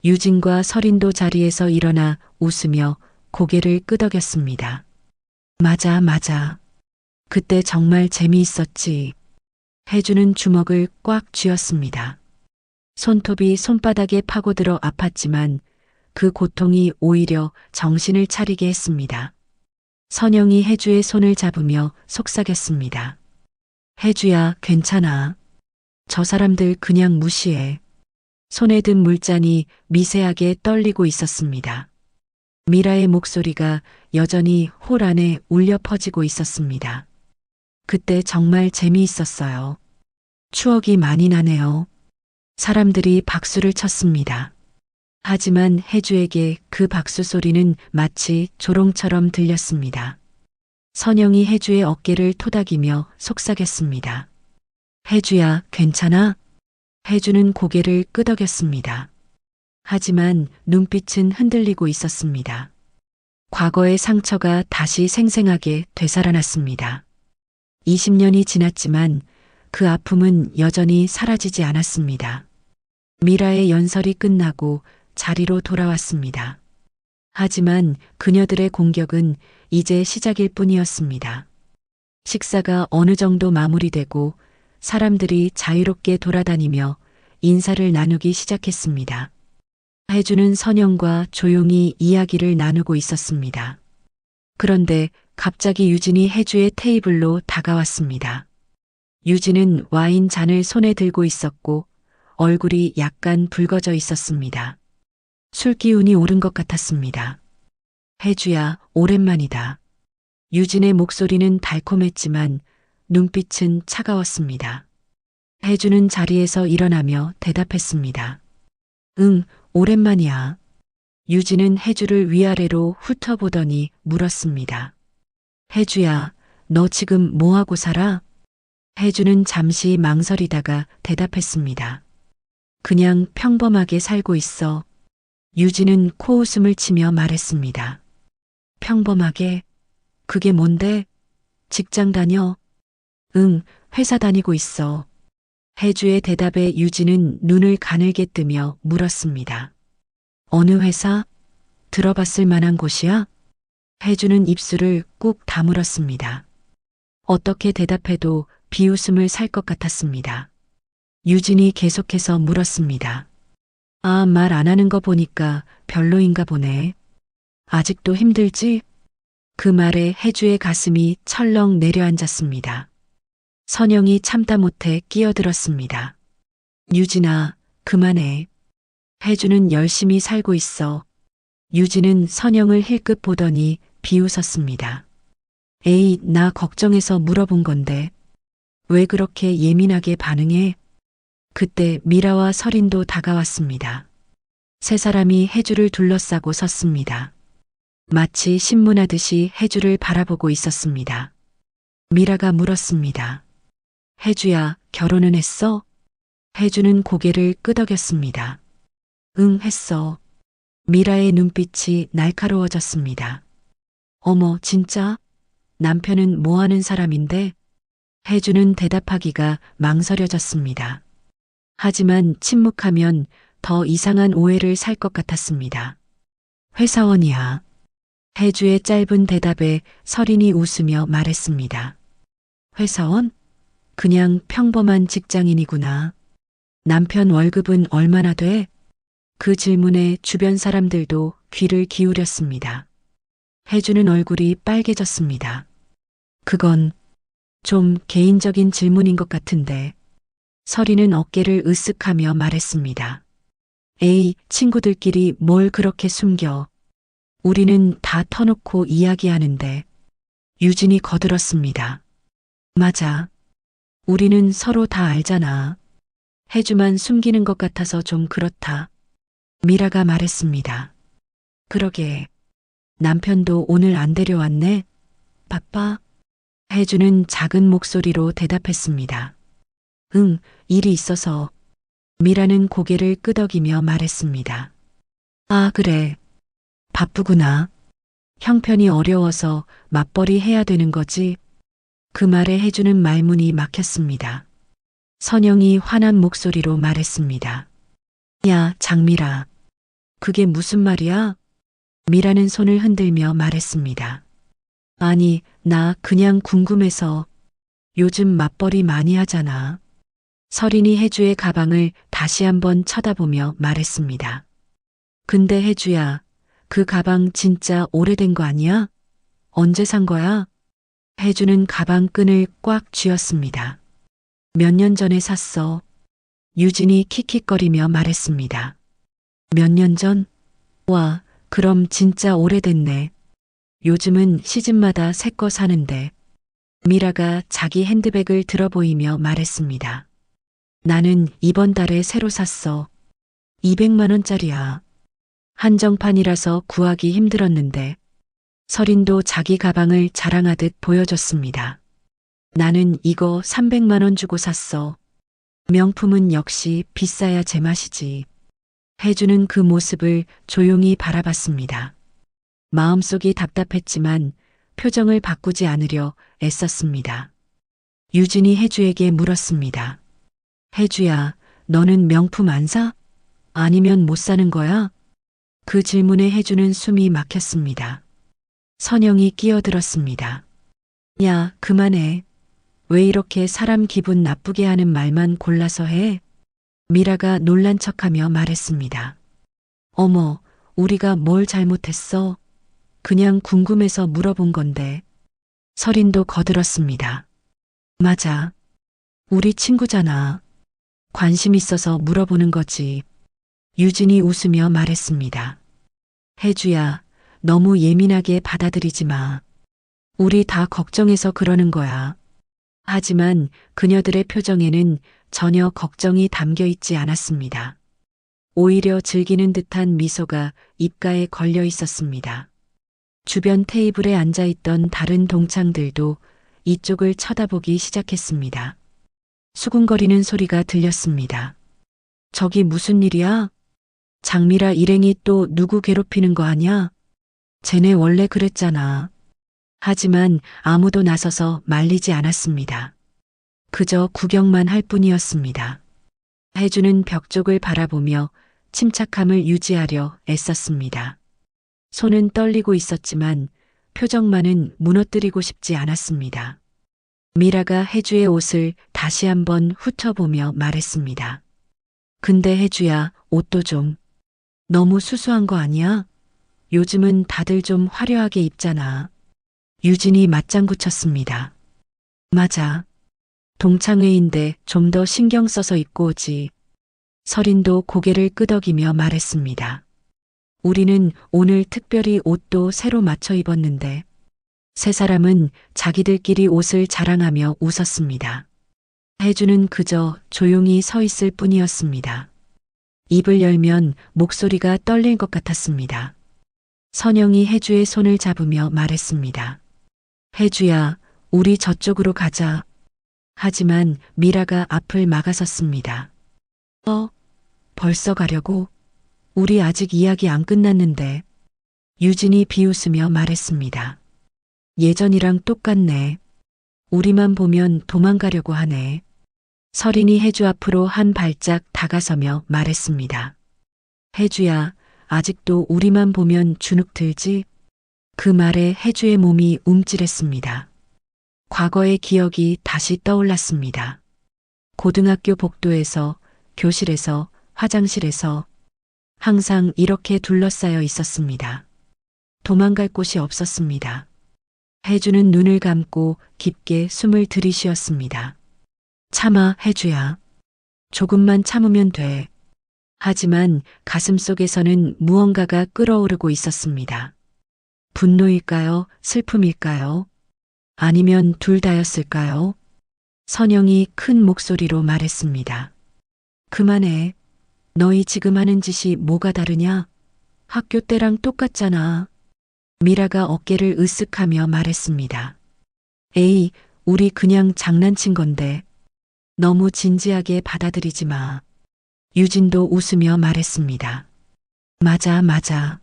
B: 유진과 설인도 자리에서 일어나 웃으며 고개를 끄덕였습니다. 맞아, 맞아. 그때 정말 재미있었지. 혜주는 주먹을 꽉 쥐었습니다. 손톱이 손바닥에 파고들어 아팠지만 그 고통이 오히려 정신을 차리게 했습니다. 선영이 혜주의 손을 잡으며 속삭였습니다. 혜주야, 괜찮아. 저 사람들 그냥 무시해. 손에 든 물잔이 미세하게 떨리고 있었습니다. 미라의 목소리가 여전히 홀 안에 울려 퍼지고 있었습니다. 그때 정말 재미있었어요. 추억이 많이 나네요. 사람들이 박수를 쳤습니다. 하지만 혜주에게 그 박수 소리는 마치 조롱처럼 들렸습니다. 선영이 혜주의 어깨를 토닥이며 속삭였습니다. 혜주야, 괜찮아? 혜주는 고개를 끄덕였습니다. 하지만 눈빛은 흔들리고 있었습니다. 과거의 상처가 다시 생생하게 되살아났습니다. 20년이 지났지만 그 아픔은 여전히 사라지지 않았습니다. 미라의 연설이 끝나고 자리로 돌아왔습니다. 하지만 그녀들의 공격은 이제 시작일 뿐이었습니다. 식사가 어느 정도 마무리되고 사람들이 자유롭게 돌아다니며 인사를 나누기 시작했습니다. 혜주는 선영과 조용히 이야기를 나누고 있었습니다. 그런데 갑자기 유진이 혜주의 테이블로 다가왔습니다. 유진은 와인 잔을 손에 들고 있었고 얼굴이 약간 붉어져 있었습니다. 술 기운이 오른 것 같았습니다. 혜주야, 오랜만이다. 유진의 목소리는 달콤했지만 눈빛은 차가웠습니다. 혜주는 자리에서 일어나며 대답했습니다. 응, 오랜만이야. 유진은 혜주를 위아래로 훑어보더니 물었습니다. 혜주야, 너 지금 뭐하고 살아? 혜주는 잠시 망설이다가 대답했습니다. 그냥 평범하게 살고 있어. 유진은 코웃음을 치며 말했습니다. 평범하게? 그게 뭔데? 직장 다녀? 응, 회사 다니고 있어. 혜주의 대답에 유진은 눈을 가늘게 뜨며 물었습니다. 어느 회사? 들어봤을 만한 곳이야? 혜주는 입술을 꾹 다물었습니다. 어떻게 대답해도 비웃음을 살 것 같았습니다. 유진이 계속해서 물었습니다. 아, 말 안 하는 거 보니까 별로인가 보네. 아직도 힘들지? 그 말에 혜주의 가슴이 철렁 내려앉았습니다. 선영이 참다 못해 끼어들었습니다. 유진아, 그만해. 혜주는 열심히 살고 있어. 유진은 선영을 힐끗 보더니 비웃었습니다. 에이, 나 걱정해서 물어본 건데. 왜 그렇게 예민하게 반응해? 그때 미라와 설인도 다가왔습니다. 세 사람이 혜주를 둘러싸고 섰습니다. 마치 신문하듯이 혜주를 바라보고 있었습니다. 미라가 물었습니다. 혜주야, 결혼은 했어? 혜주는 고개를 끄덕였습니다. 응, 했어. 미라의 눈빛이 날카로워졌습니다. 어머, 진짜? 남편은 뭐 하는 사람인데? 혜주는 대답하기가 망설여졌습니다. 하지만 침묵하면 더 이상한 오해를 살 것 같았습니다. 회사원이야. 혜주의 짧은 대답에 설인이 웃으며 말했습니다. 회사원? 그냥 평범한 직장인이구나. 남편 월급은 얼마나 돼? 그 질문에 주변 사람들도 귀를 기울였습니다. 혜주는 얼굴이 빨개졌습니다. 그건 좀 개인적인 질문인 것 같은데. 설이는 어깨를 으쓱하며 말했습니다. 에이, 친구들끼리 뭘 그렇게 숨겨. 우리는 다 터놓고 이야기하는데. 유진이 거들었습니다. 맞아. 우리는 서로 다 알잖아. 혜주만 숨기는 것 같아서 좀 그렇다. 미라가 말했습니다. 그러게. 남편도 오늘 안 데려왔네. 바빠? 혜주는 작은 목소리로 대답했습니다. 응, 일이 있어서. 미라는 고개를 끄덕이며 말했습니다. 아, 그래. 바쁘구나. 형편이 어려워서 맞벌이 해야 되는 거지. 그 말에 혜주는 말문이 막혔습니다. 선영이 화난 목소리로 말했습니다. 야, 장미라. 그게 무슨 말이야? 미라는 손을 흔들며 말했습니다. 아니, 나 그냥 궁금해서. 요즘 맞벌이 많이 하잖아. 설인이 혜주의 가방을 다시 한번 쳐다보며 말했습니다. 근데 혜주야, 그 가방 진짜 오래된 거 아니야? 언제 산 거야? 혜주는 가방 끈을 꽉 쥐었습니다. 몇 년 전에 샀어. 유진이 킥킥거리며 말했습니다. 몇 년 전? 와, 그럼 진짜 오래됐네. 요즘은 시즌마다 새 거 사는데. 미라가 자기 핸드백을 들어 보이며 말했습니다. 나는 이번 달에 새로 샀어. 200만 원짜리야. 한정판이라서 구하기 힘들었는데. 설인도 자기 가방을 자랑하듯 보여줬습니다. 나는 이거 300만 원 주고 샀어. 명품은 역시 비싸야 제맛이지. 혜주는 그 모습을 조용히 바라봤습니다. 마음속이 답답했지만 표정을 바꾸지 않으려 애썼습니다. 유진이 혜주에게 물었습니다. 혜주야, 너는 명품 안 사? 아니면 못 사는 거야? 그 질문에 혜주는 숨이 막혔습니다. 선영이 끼어들었습니다. 야, 그만해. 왜 이렇게 사람 기분 나쁘게 하는 말만 골라서 해? 미라가 놀란 척하며 말했습니다. 어머, 우리가 뭘 잘못했어? 그냥 궁금해서 물어본 건데. 설인도 거들었습니다. 맞아. 우리 친구잖아. 관심 있어서 물어보는 거지. 유진이 웃으며 말했습니다. 혜주야, 너무 예민하게 받아들이지 마. 우리 다 걱정해서 그러는 거야. 하지만 그녀들의 표정에는 전혀 걱정이 담겨 있지 않았습니다. 오히려 즐기는 듯한 미소가 입가에 걸려 있었습니다. 주변 테이블에 앉아 있던 다른 동창들도 이쪽을 쳐다보기 시작했습니다. 수군거리는 소리가 들렸습니다. 저기 무슨 일이야? 장미라 일행이 또 누구 괴롭히는 거 아냐? 쟤네 원래 그랬잖아. 하지만 아무도 나서서 말리지 않았습니다. 그저 구경만 할 뿐이었습니다. 혜주는 벽 쪽을 바라보며 침착함을 유지하려 애썼습니다. 손은 떨리고 있었지만 표정만은 무너뜨리고 싶지 않았습니다. 미라가 혜주의 옷을 다시 한번 훑어보며 말했습니다. 근데 혜주야, 옷도 좀 너무 수수한 거 아니야? 요즘은 다들 좀 화려하게 입잖아. 유진이 맞장구 쳤습니다. 맞아. 동창회인데 좀 더 신경 써서 입고 오지. 설인도 고개를 끄덕이며 말했습니다. 우리는 오늘 특별히 옷도 새로 맞춰 입었는데. 세 사람은 자기들끼리 옷을 자랑하며 웃었습니다. 혜주는 그저 조용히 서 있을 뿐이었습니다. 입을 열면 목소리가 떨릴 것 같았습니다. 선영이 혜주의 손을 잡으며 말했습니다. 혜주야, 우리 저쪽으로 가자. 하지만 미라가 앞을 막아섰습니다. 벌써 가려고? 우리 아직 이야기 안 끝났는데. 유진이 비웃으며 말했습니다. 예전이랑 똑같네. 우리만 보면 도망가려고 하네. 설인이 혜주 앞으로 한 발짝 다가서며 말했습니다. 혜주야, 아직도 우리만 보면 주눅 들지? 그 말에 혜주의 몸이 움찔했습니다. 과거의 기억이 다시 떠올랐습니다. 고등학교 복도에서, 교실에서, 화장실에서 항상 이렇게 둘러싸여 있었습니다. 도망갈 곳이 없었습니다. 혜주는 눈을 감고 깊게 숨을 들이쉬었습니다. 참아, 혜주야. 조금만 참으면 돼. 하지만 가슴속에서는 무언가가 끓어오르고 있었습니다. 분노일까요? 슬픔일까요? 아니면 둘 다였을까요? 선영이 큰 목소리로 말했습니다. 그만해. 너희 지금 하는 짓이 뭐가 다르냐? 학교 때랑 똑같잖아. 미라가 어깨를 으쓱하며 말했습니다. 에이, 우리 그냥 장난친 건데. 너무 진지하게 받아들이지 마. 유진도 웃으며 말했습니다. 맞아, 맞아.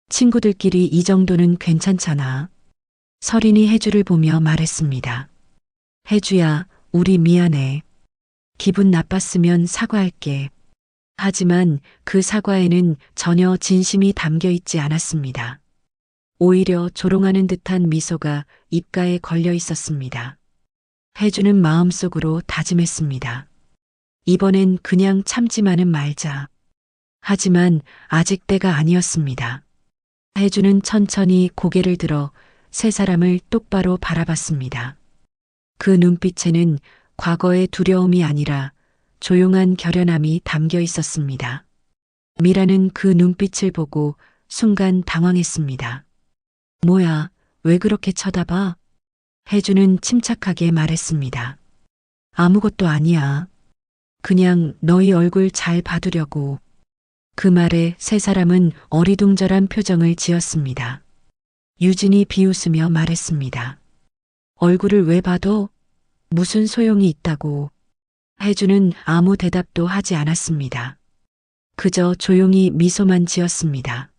B: 친구들끼리 이 정도는 괜찮잖아. 설인이 혜주를 보며 말했습니다. 혜주야, 우리 미안해. 기분 나빴으면 사과할게. 하지만 그 사과에는 전혀 진심이 담겨 있지 않았습니다. 오히려 조롱하는 듯한 미소가 입가에 걸려 있었습니다. 혜주는 마음속으로 다짐했습니다. 이번엔 그냥 참지만은 말자. 하지만 아직 때가 아니었습니다. 혜주는 천천히 고개를 들어 세 사람을 똑바로 바라봤습니다. 그 눈빛에는 과거의 두려움이 아니라 조용한 결연함이 담겨 있었습니다. 미라는 그 눈빛을 보고 순간 당황했습니다. 뭐야, 왜 그렇게 쳐다봐? 혜주는 침착하게 말했습니다. 아무것도 아니야. 그냥 너희 얼굴 잘 봐두려고. 그 말에 세 사람은 어리둥절한 표정을 지었습니다. 유진이 비웃으며 말했습니다. 얼굴을 왜 봐도 무슨 소용이 있다고. 혜주는 아무 대답도 하지 않았습니다. 그저 조용히 미소만 지었습니다.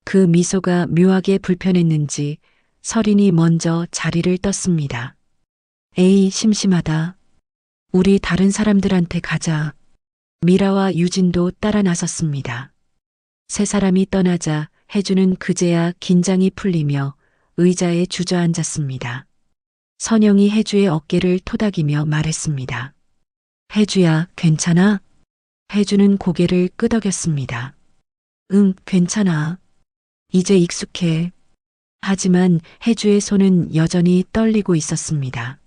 B: 그 미소가 묘하게 불편했는지 설인이 먼저 자리를 떴습니다. 에이, 심심하다. 우리 다른 사람들한테 가자. 미라와 유진도 따라 나섰습니다. 세 사람이 떠나자 혜주는 그제야 긴장이 풀리며 의자에 주저앉았습니다. 선영이 혜주의 어깨를 토닥이며 말했습니다. 혜주야, 괜찮아? 혜주는 고개를 끄덕였습니다. 응, 괜찮아. 이제 익숙해. 하지만 혜주의 손은 여전히 떨리고 있었습니다.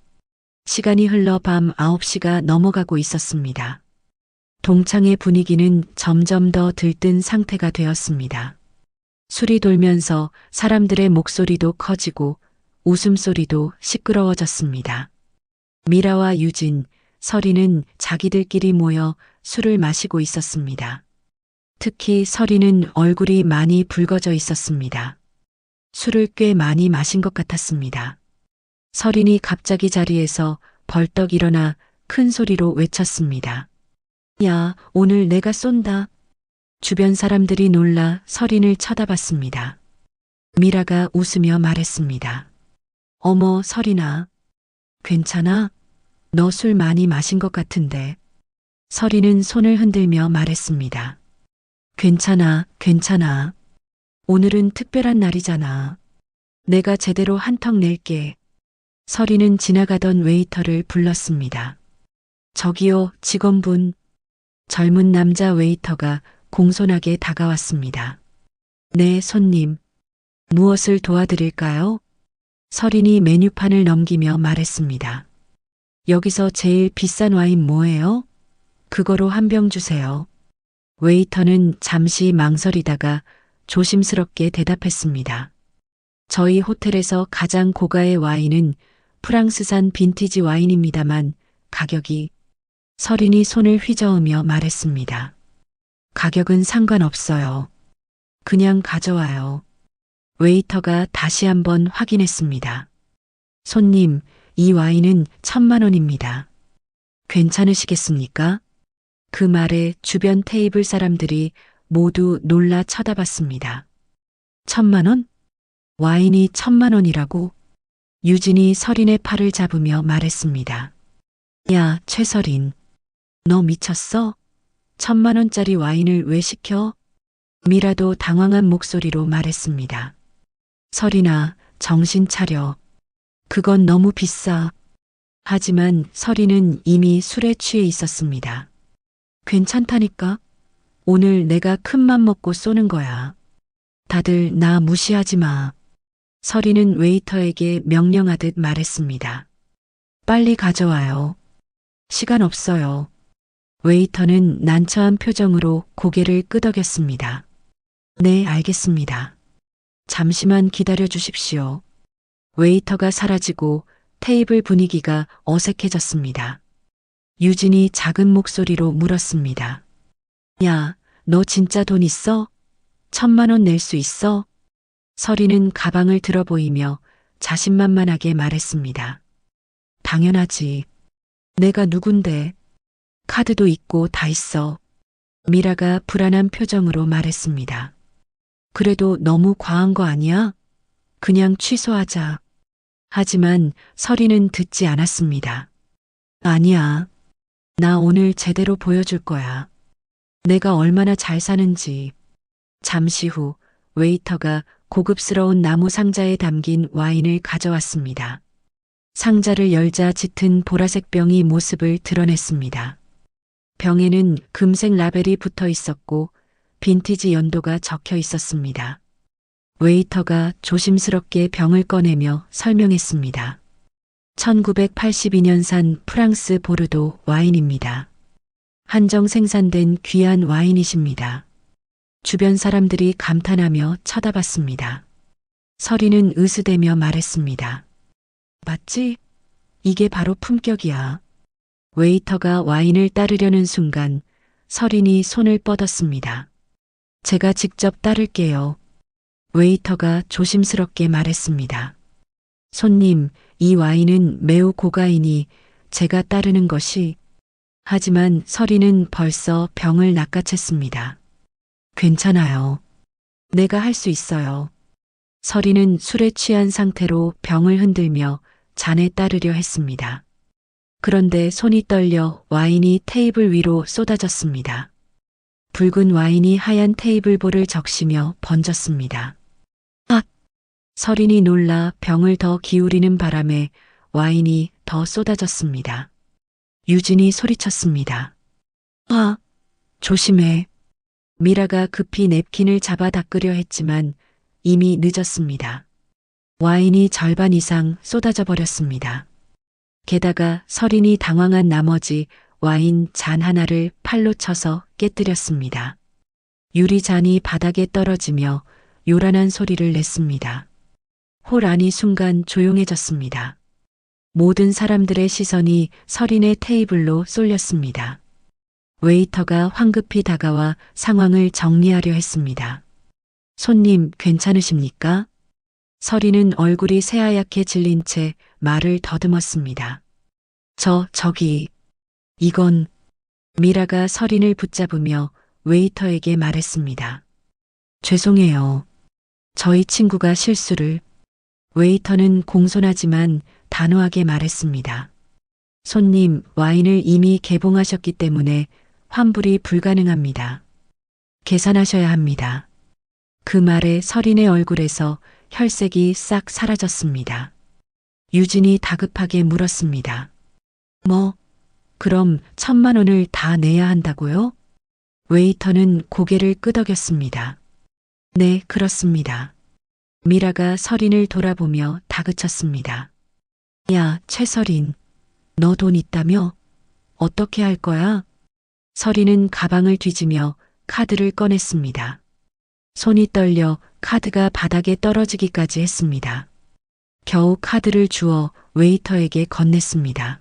B: 시간이 흘러 밤 9시가 넘어가고 있었습니다. 동창의 분위기는 점점 더 들뜬 상태가 되었습니다. 술이 돌면서 사람들의 목소리도 커지고 웃음소리도 시끄러워졌습니다. 미라와 유진, 설이는 자기들끼리 모여 술을 마시고 있었습니다. 특히 설이는 얼굴이 많이 붉어져 있었습니다. 술을 꽤 많이 마신 것 같았습니다. 설인이 갑자기 자리에서 벌떡 일어나 큰 소리로 외쳤습니다. 야, 오늘 내가 쏜다. 주변 사람들이 놀라 설인을 쳐다봤습니다. 미라가 웃으며 말했습니다. 어머, 설인아. 괜찮아? 너 술 많이 마신 것 같은데. 설인은 손을 흔들며 말했습니다. 괜찮아, 괜찮아. 오늘은 특별한 날이잖아. 내가 제대로 한턱 낼게. 설인은 지나가던 웨이터를 불렀습니다. 저기요, 직원분. 젊은 남자 웨이터가 공손하게 다가왔습니다. 네, 손님. 무엇을 도와드릴까요? 설인이 메뉴판을 넘기며 말했습니다. 여기서 제일 비싼 와인 뭐예요? 그거로 한 병 주세요. 웨이터는 잠시 망설이다가 조심스럽게 대답했습니다. 저희 호텔에서 가장 고가의 와인은 프랑스산 빈티지 와인입니다만 가격이. 설인이 손을 휘저으며 말했습니다. 가격은 상관없어요. 그냥 가져와요. 웨이터가 다시 한번 확인했습니다. 손님, 이 와인은 1,000,000원입니다. 괜찮으시겠습니까? 그 말에 주변 테이블 사람들이 모두 놀라 쳐다봤습니다. 1,000,000원? 와인이 1,000,000원이라고? 유진이 설인의 팔을 잡으며 말했습니다. 야, 최설인. 너 미쳤어? 1,000,000원짜리 와인을 왜 시켜? 미라도 당황한 목소리로 말했습니다. 설인아, 정신 차려. 그건 너무 비싸. 하지만 설인은 이미 술에 취해 있었습니다. 괜찮다니까? 오늘 내가 큰맘 먹고 쏘는 거야. 다들 나 무시하지 마. 설인은 웨이터에게 명령하듯 말했습니다. 빨리 가져와요. 시간 없어요. 웨이터는 난처한 표정으로 고개를 끄덕였습니다. 네, 알겠습니다. 잠시만 기다려 주십시오. 웨이터가 사라지고 테이블 분위기가 어색해졌습니다. 유진이 작은 목소리로 물었습니다. 야, 너 진짜 돈 있어? 1,000,000원 낼 수 있어? 설이는 가방을 들어 보이며 자신만만하게 말했습니다. 당연하지. 내가 누군데. 카드도 있고 다 있어. 미라가 불안한 표정으로 말했습니다. 그래도 너무 과한 거 아니야? 그냥 취소하자. 하지만 서린은 듣지 않았습니다. 아니야. 나 오늘 제대로 보여줄 거야. 내가 얼마나 잘 사는지. 잠시 후 웨이터가 고급스러운 나무 상자에 담긴 와인을 가져왔습니다. 상자를 열자 짙은 보라색 병이 모습을 드러냈습니다. 병에는 금색 라벨이 붙어 있었고 빈티지 연도가 적혀 있었습니다. 웨이터가 조심스럽게 병을 꺼내며 설명했습니다. 1982년산 프랑스 보르도 와인입니다. 한정 생산된 귀한 와인이십니다. 주변 사람들이 감탄하며 쳐다봤습니다. 서린은 으스대며 말했습니다. 맞지? 이게 바로 품격이야. 웨이터가 와인을 따르려는 순간 서린이 손을 뻗었습니다. 제가 직접 따를게요. 웨이터가 조심스럽게 말했습니다. 손님, 이 와인은 매우 고가이니 제가 따르는 것이. 하지만 서린은 벌써 병을 낚아챘습니다. 괜찮아요. 내가 할 수 있어요. 서린은 술에 취한 상태로 병을 흔들며 잔에 따르려 했습니다. 그런데 손이 떨려 와인이 테이블 위로 쏟아졌습니다. 붉은 와인이 하얀 테이블볼을 적시며 번졌습니다. 아! 서린이 놀라 병을 더 기울이는 바람에 와인이 더 쏟아졌습니다. 유진이 소리쳤습니다. 아! 조심해. 미라가 급히 냅킨을 잡아 닦으려 했지만 이미 늦었습니다. 와인이 절반 이상 쏟아져 버렸습니다. 게다가 서린이 당황한 나머지 와인 잔 하나를 팔로 쳐서 깨뜨렸습니다. 유리잔이 바닥에 떨어지며 요란한 소리를 냈습니다. 홀 안이 순간 조용해졌습니다. 모든 사람들의 시선이 서린의 테이블로 쏠렸습니다. 웨이터가 황급히 다가와 상황을 정리하려 했습니다. 손님, 괜찮으십니까? 서린은 얼굴이 새하얗게 질린 채 말을 더듬었습니다. 저기, 이건. 미라가 서린을 붙잡으며 웨이터에게 말했습니다. 죄송해요. 저희 친구가 실수를. 웨이터는 공손하지만 단호하게 말했습니다. 손님, 와인을 이미 개봉하셨기 때문에 환불이 불가능합니다. 계산하셔야 합니다. 그 말에 서린의 얼굴에서 혈색이 싹 사라졌습니다. 유진이 다급하게 물었습니다. 그럼 1,000만 원을 다 내야 한다고요? 웨이터는 고개를 끄덕였습니다. 네, 그렇습니다. 미라가 서린을 돌아보며 다그쳤습니다. 야, 최서린. 너 돈 있다며? 어떻게 할 거야? 서린은 가방을 뒤지며 카드를 꺼냈습니다. 손이 떨려 카드가 바닥에 떨어지기까지 했습니다. 겨우 카드를 주어 웨이터에게 건넸습니다.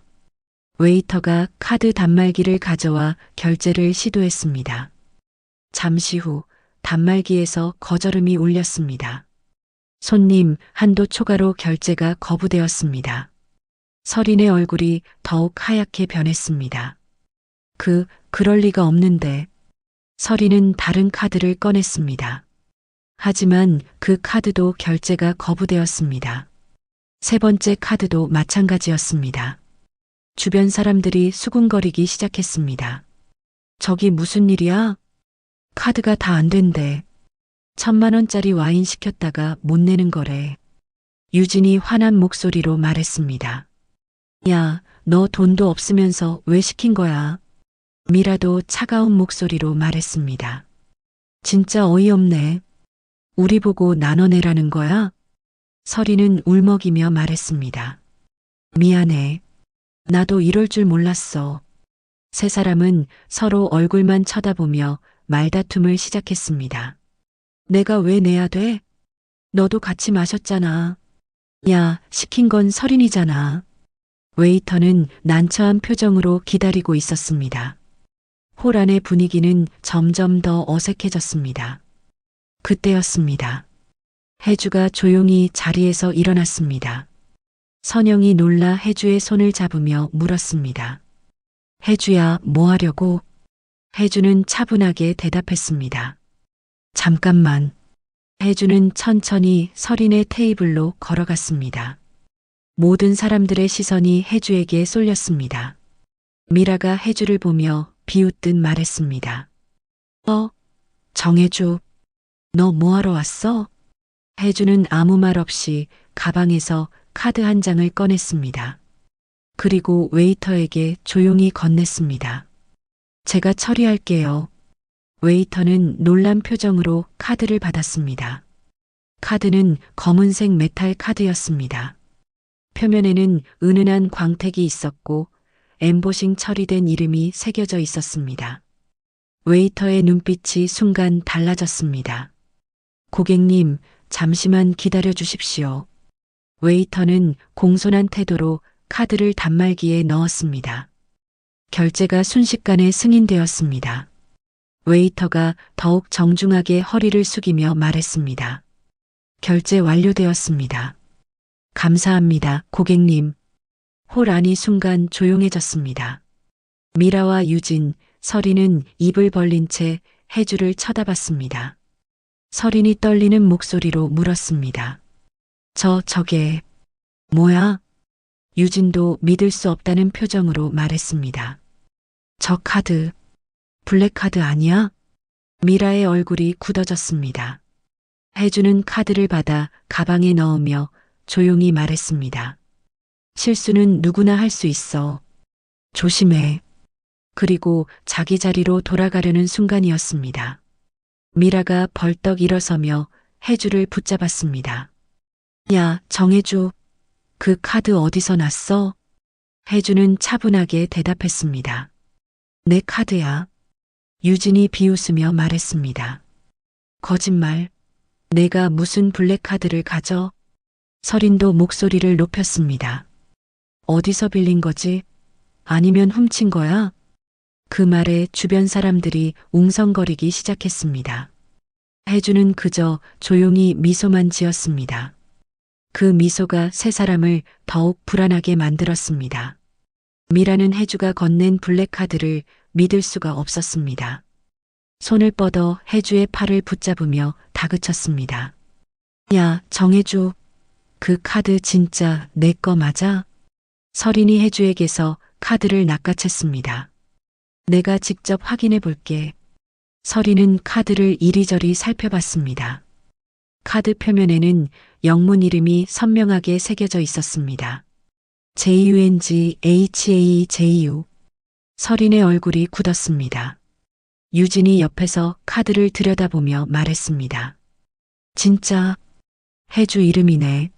B: 웨이터가 카드 단말기를 가져와 결제를 시도했습니다. 잠시 후 단말기에서 거절음이 울렸습니다. 손님, 한도 초과로 결제가 거부되었습니다. 서린의 얼굴이 더욱 하얗게 변했습니다. 그럴 리가 없는데. 서린은 다른 카드를 꺼냈습니다. 하지만 그 카드도 결제가 거부되었습니다. 세 번째 카드도 마찬가지였습니다. 주변 사람들이 수군거리기 시작했습니다. 저기 무슨 일이야? 카드가 다 안 된대. 1,000만 원짜리 와인 시켰다가 못 내는 거래. 유진이 화난 목소리로 말했습니다. 야, 너 돈도 없으면서 왜 시킨 거야? 미라도 차가운 목소리로 말했습니다. 진짜 어이없네. 우리 보고 나눠내라는 거야? 서린은 울먹이며 말했습니다. 미안해. 나도 이럴 줄 몰랐어. 세 사람은 서로 얼굴만 쳐다보며 말다툼을 시작했습니다. 내가 왜 내야 돼? 너도 같이 마셨잖아. 야, 시킨 건 서린이잖아. 웨이터는 난처한 표정으로 기다리고 있었습니다. 홀 안의 분위기는 점점 더 어색해졌습니다. 그때였습니다. 혜주가 조용히 자리에서 일어났습니다. 선영이 놀라 혜주의 손을 잡으며 물었습니다. 혜주야, 뭐 하려고? 혜주는 차분하게 대답했습니다. 잠깐만. 혜주는 천천히 서린의 테이블로 걸어갔습니다. 모든 사람들의 시선이 혜주에게 쏠렸습니다. 미라가 혜주를 보며 비웃듯 말했습니다. 정혜주, 너 뭐하러 왔어? 혜주는 아무 말 없이 가방에서 카드 한 장을 꺼냈습니다. 그리고 웨이터에게 조용히 건넸습니다. 제가 처리할게요. 웨이터는 놀란 표정으로 카드를 받았습니다. 카드는 검은색 메탈 카드였습니다. 표면에는 은은한 광택이 있었고 엠보싱 처리된 이름이 새겨져 있었습니다. 웨이터의 눈빛이 순간 달라졌습니다. 고객님, 잠시만 기다려 주십시오. 웨이터는 공손한 태도로 카드를 단말기에 넣었습니다. 결제가 순식간에 승인되었습니다. 웨이터가 더욱 정중하게 허리를 숙이며 말했습니다. 결제 완료되었습니다. 감사합니다, 고객님. 홀 안이 순간 조용해졌습니다. 미라와 유진, 서린은 입을 벌린 채 혜주를 쳐다봤습니다. 서린이 떨리는 목소리로 물었습니다. 저게 뭐야? 유진도 믿을 수 없다는 표정으로 말했습니다. 저 카드, 블랙카드 아니야? 미라의 얼굴이 굳어졌습니다. 혜주는 카드를 받아 가방에 넣으며 조용히 말했습니다. 실수는 누구나 할 수 있어. 조심해. 그리고 자기 자리로 돌아가려는 순간이었습니다. 미라가 벌떡 일어서며 혜주를 붙잡았습니다. 야, 정혜주, 그 카드 어디서 났어? 혜주는 차분하게 대답했습니다. 내 카드야. 유진이 비웃으며 말했습니다. 거짓말. 내가 무슨 블랙카드를 가져? 서린도 목소리를 높였습니다. 어디서 빌린 거지? 아니면 훔친 거야? 그 말에 주변 사람들이 웅성거리기 시작했습니다. 혜주는 그저 조용히 미소만 지었습니다. 그 미소가 세 사람을 더욱 불안하게 만들었습니다. 미라는 혜주가 건넨 블랙카드를 믿을 수가 없었습니다. 손을 뻗어 혜주의 팔을 붙잡으며 다그쳤습니다. 야, 정혜주, 그 카드 진짜 내 거 맞아? 서린이 혜주에게서 카드를 낚아챘습니다. 내가 직접 확인해 볼게. 서린은 카드를 이리저리 살펴봤습니다. 카드 표면에는 영문 이름이 선명하게 새겨져 있었습니다. JUNGHAJU. 서린의 얼굴이 굳었습니다. 유진이 옆에서 카드를 들여다보며 말했습니다. 진짜 혜주 이름이네.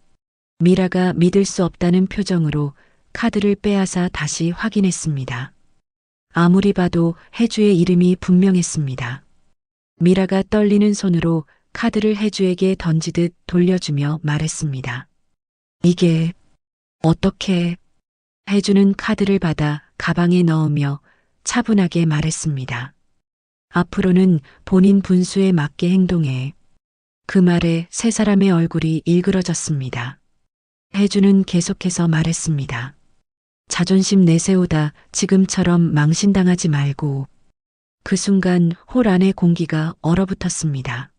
B: 미라가 믿을 수 없다는 표정으로 카드를 빼앗아 다시 확인했습니다. 아무리 봐도 혜주의 이름이 분명했습니다. 미라가 떨리는 손으로 카드를 혜주에게 던지듯 돌려주며 말했습니다. 이게 어떻게? 혜주는 카드를 받아 가방에 넣으며 차분하게 말했습니다. 앞으로는 본인 분수에 맞게 행동해. 그 말에 세 사람의 얼굴이 일그러졌습니다. 혜주는 계속해서 말했습니다. 자존심 내세우다 지금처럼 망신당하지 말고. 그 순간 홀 안의 공기가 얼어붙었습니다.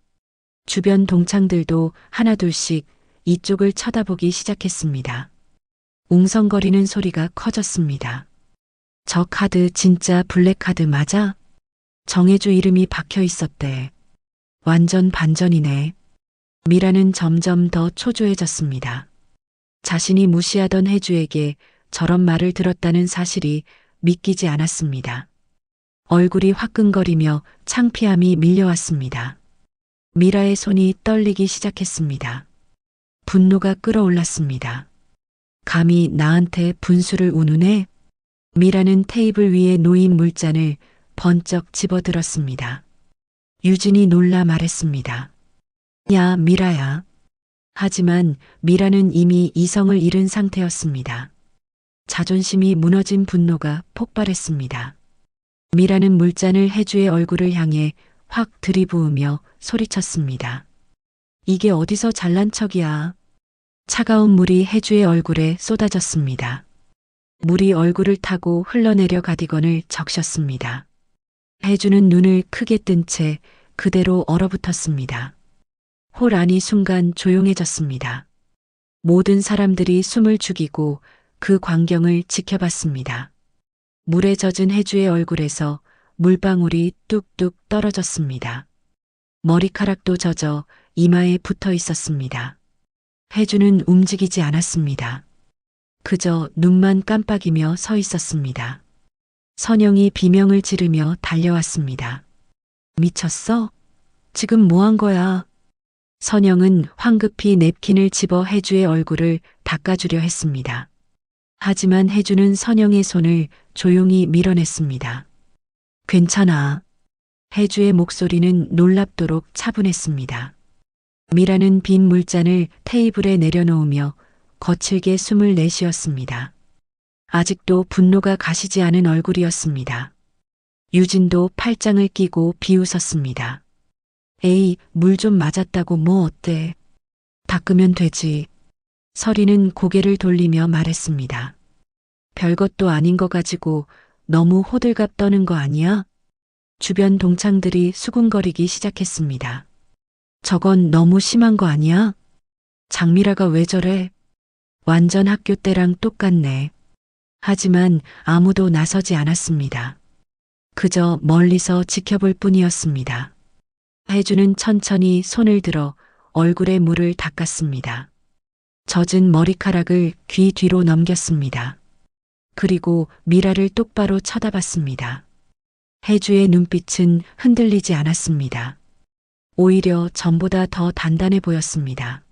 B: 주변 동창들도 하나둘씩 이쪽을 쳐다보기 시작했습니다. 웅성거리는 소리가 커졌습니다. 저 카드 진짜 블랙카드 맞아? 정혜주 이름이 박혀 있었대. 완전 반전이네. 미라는 점점 더 초조해졌습니다. 자신이 무시하던 혜주에게 저런 말을 들었다는 사실이 믿기지 않았습니다. 얼굴이 화끈거리며 창피함이 밀려왔습니다. 미라의 손이 떨리기 시작했습니다. 분노가 끓어올랐습니다. 감히 나한테 분수를 운운해? 미라는 테이블 위에 놓인 물잔을 번쩍 집어들었습니다. 유진이 놀라 말했습니다. 야, 미라야. 하지만 미라는 이미 이성을 잃은 상태였습니다. 자존심이 무너진 분노가 폭발했습니다. 미라는 물잔을 혜주의 얼굴을 향해 확 들이부으며 소리쳤습니다. 이게 어디서 잘난 척이야. 차가운 물이 혜주의 얼굴에 쏟아졌습니다. 물이 얼굴을 타고 흘러내려 가디건을 적셨습니다. 혜주는 눈을 크게 뜬 채 그대로 얼어붙었습니다. 홀 안이 순간 조용해졌습니다. 모든 사람들이 숨을 죽이고 그 광경을 지켜봤습니다. 물에 젖은 해주의 얼굴에서 물방울이 뚝뚝 떨어졌습니다. 머리카락도 젖어 이마에 붙어 있었습니다. 해주는 움직이지 않았습니다. 그저 눈만 깜빡이며 서 있었습니다. 선영이 비명을 지르며 달려왔습니다. 미쳤어? 지금 뭐 한 거야? 선영은 황급히 냅킨을 집어 해주의 얼굴을 닦아주려 했습니다. 하지만 해주는 선영의 손을 조용히 밀어냈습니다. 괜찮아. 해주의 목소리는 놀랍도록 차분했습니다. 미라는 빈 물잔을 테이블에 내려놓으며 거칠게 숨을 내쉬었습니다. 아직도 분노가 가시지 않은 얼굴이었습니다. 유진도 팔짱을 끼고 비웃었습니다. 에이, 물 좀 맞았다고 뭐 어때? 닦으면 되지. 서리는 고개를 돌리며 말했습니다. 별것도 아닌 거 가지고 너무 호들갑 떠는 거 아니야? 주변 동창들이 수군거리기 시작했습니다. 저건 너무 심한 거 아니야? 장미라가 왜 저래? 완전 학교 때랑 똑같네. 하지만 아무도 나서지 않았습니다. 그저 멀리서 지켜볼 뿐이었습니다. 해주는 천천히 손을 들어 얼굴에 물을 닦았습니다. 젖은 머리카락을 귀 뒤로 넘겼습니다. 그리고 미라를 똑바로 쳐다봤습니다. 해주의 눈빛은 흔들리지 않았습니다. 오히려 전보다 더 단단해 보였습니다.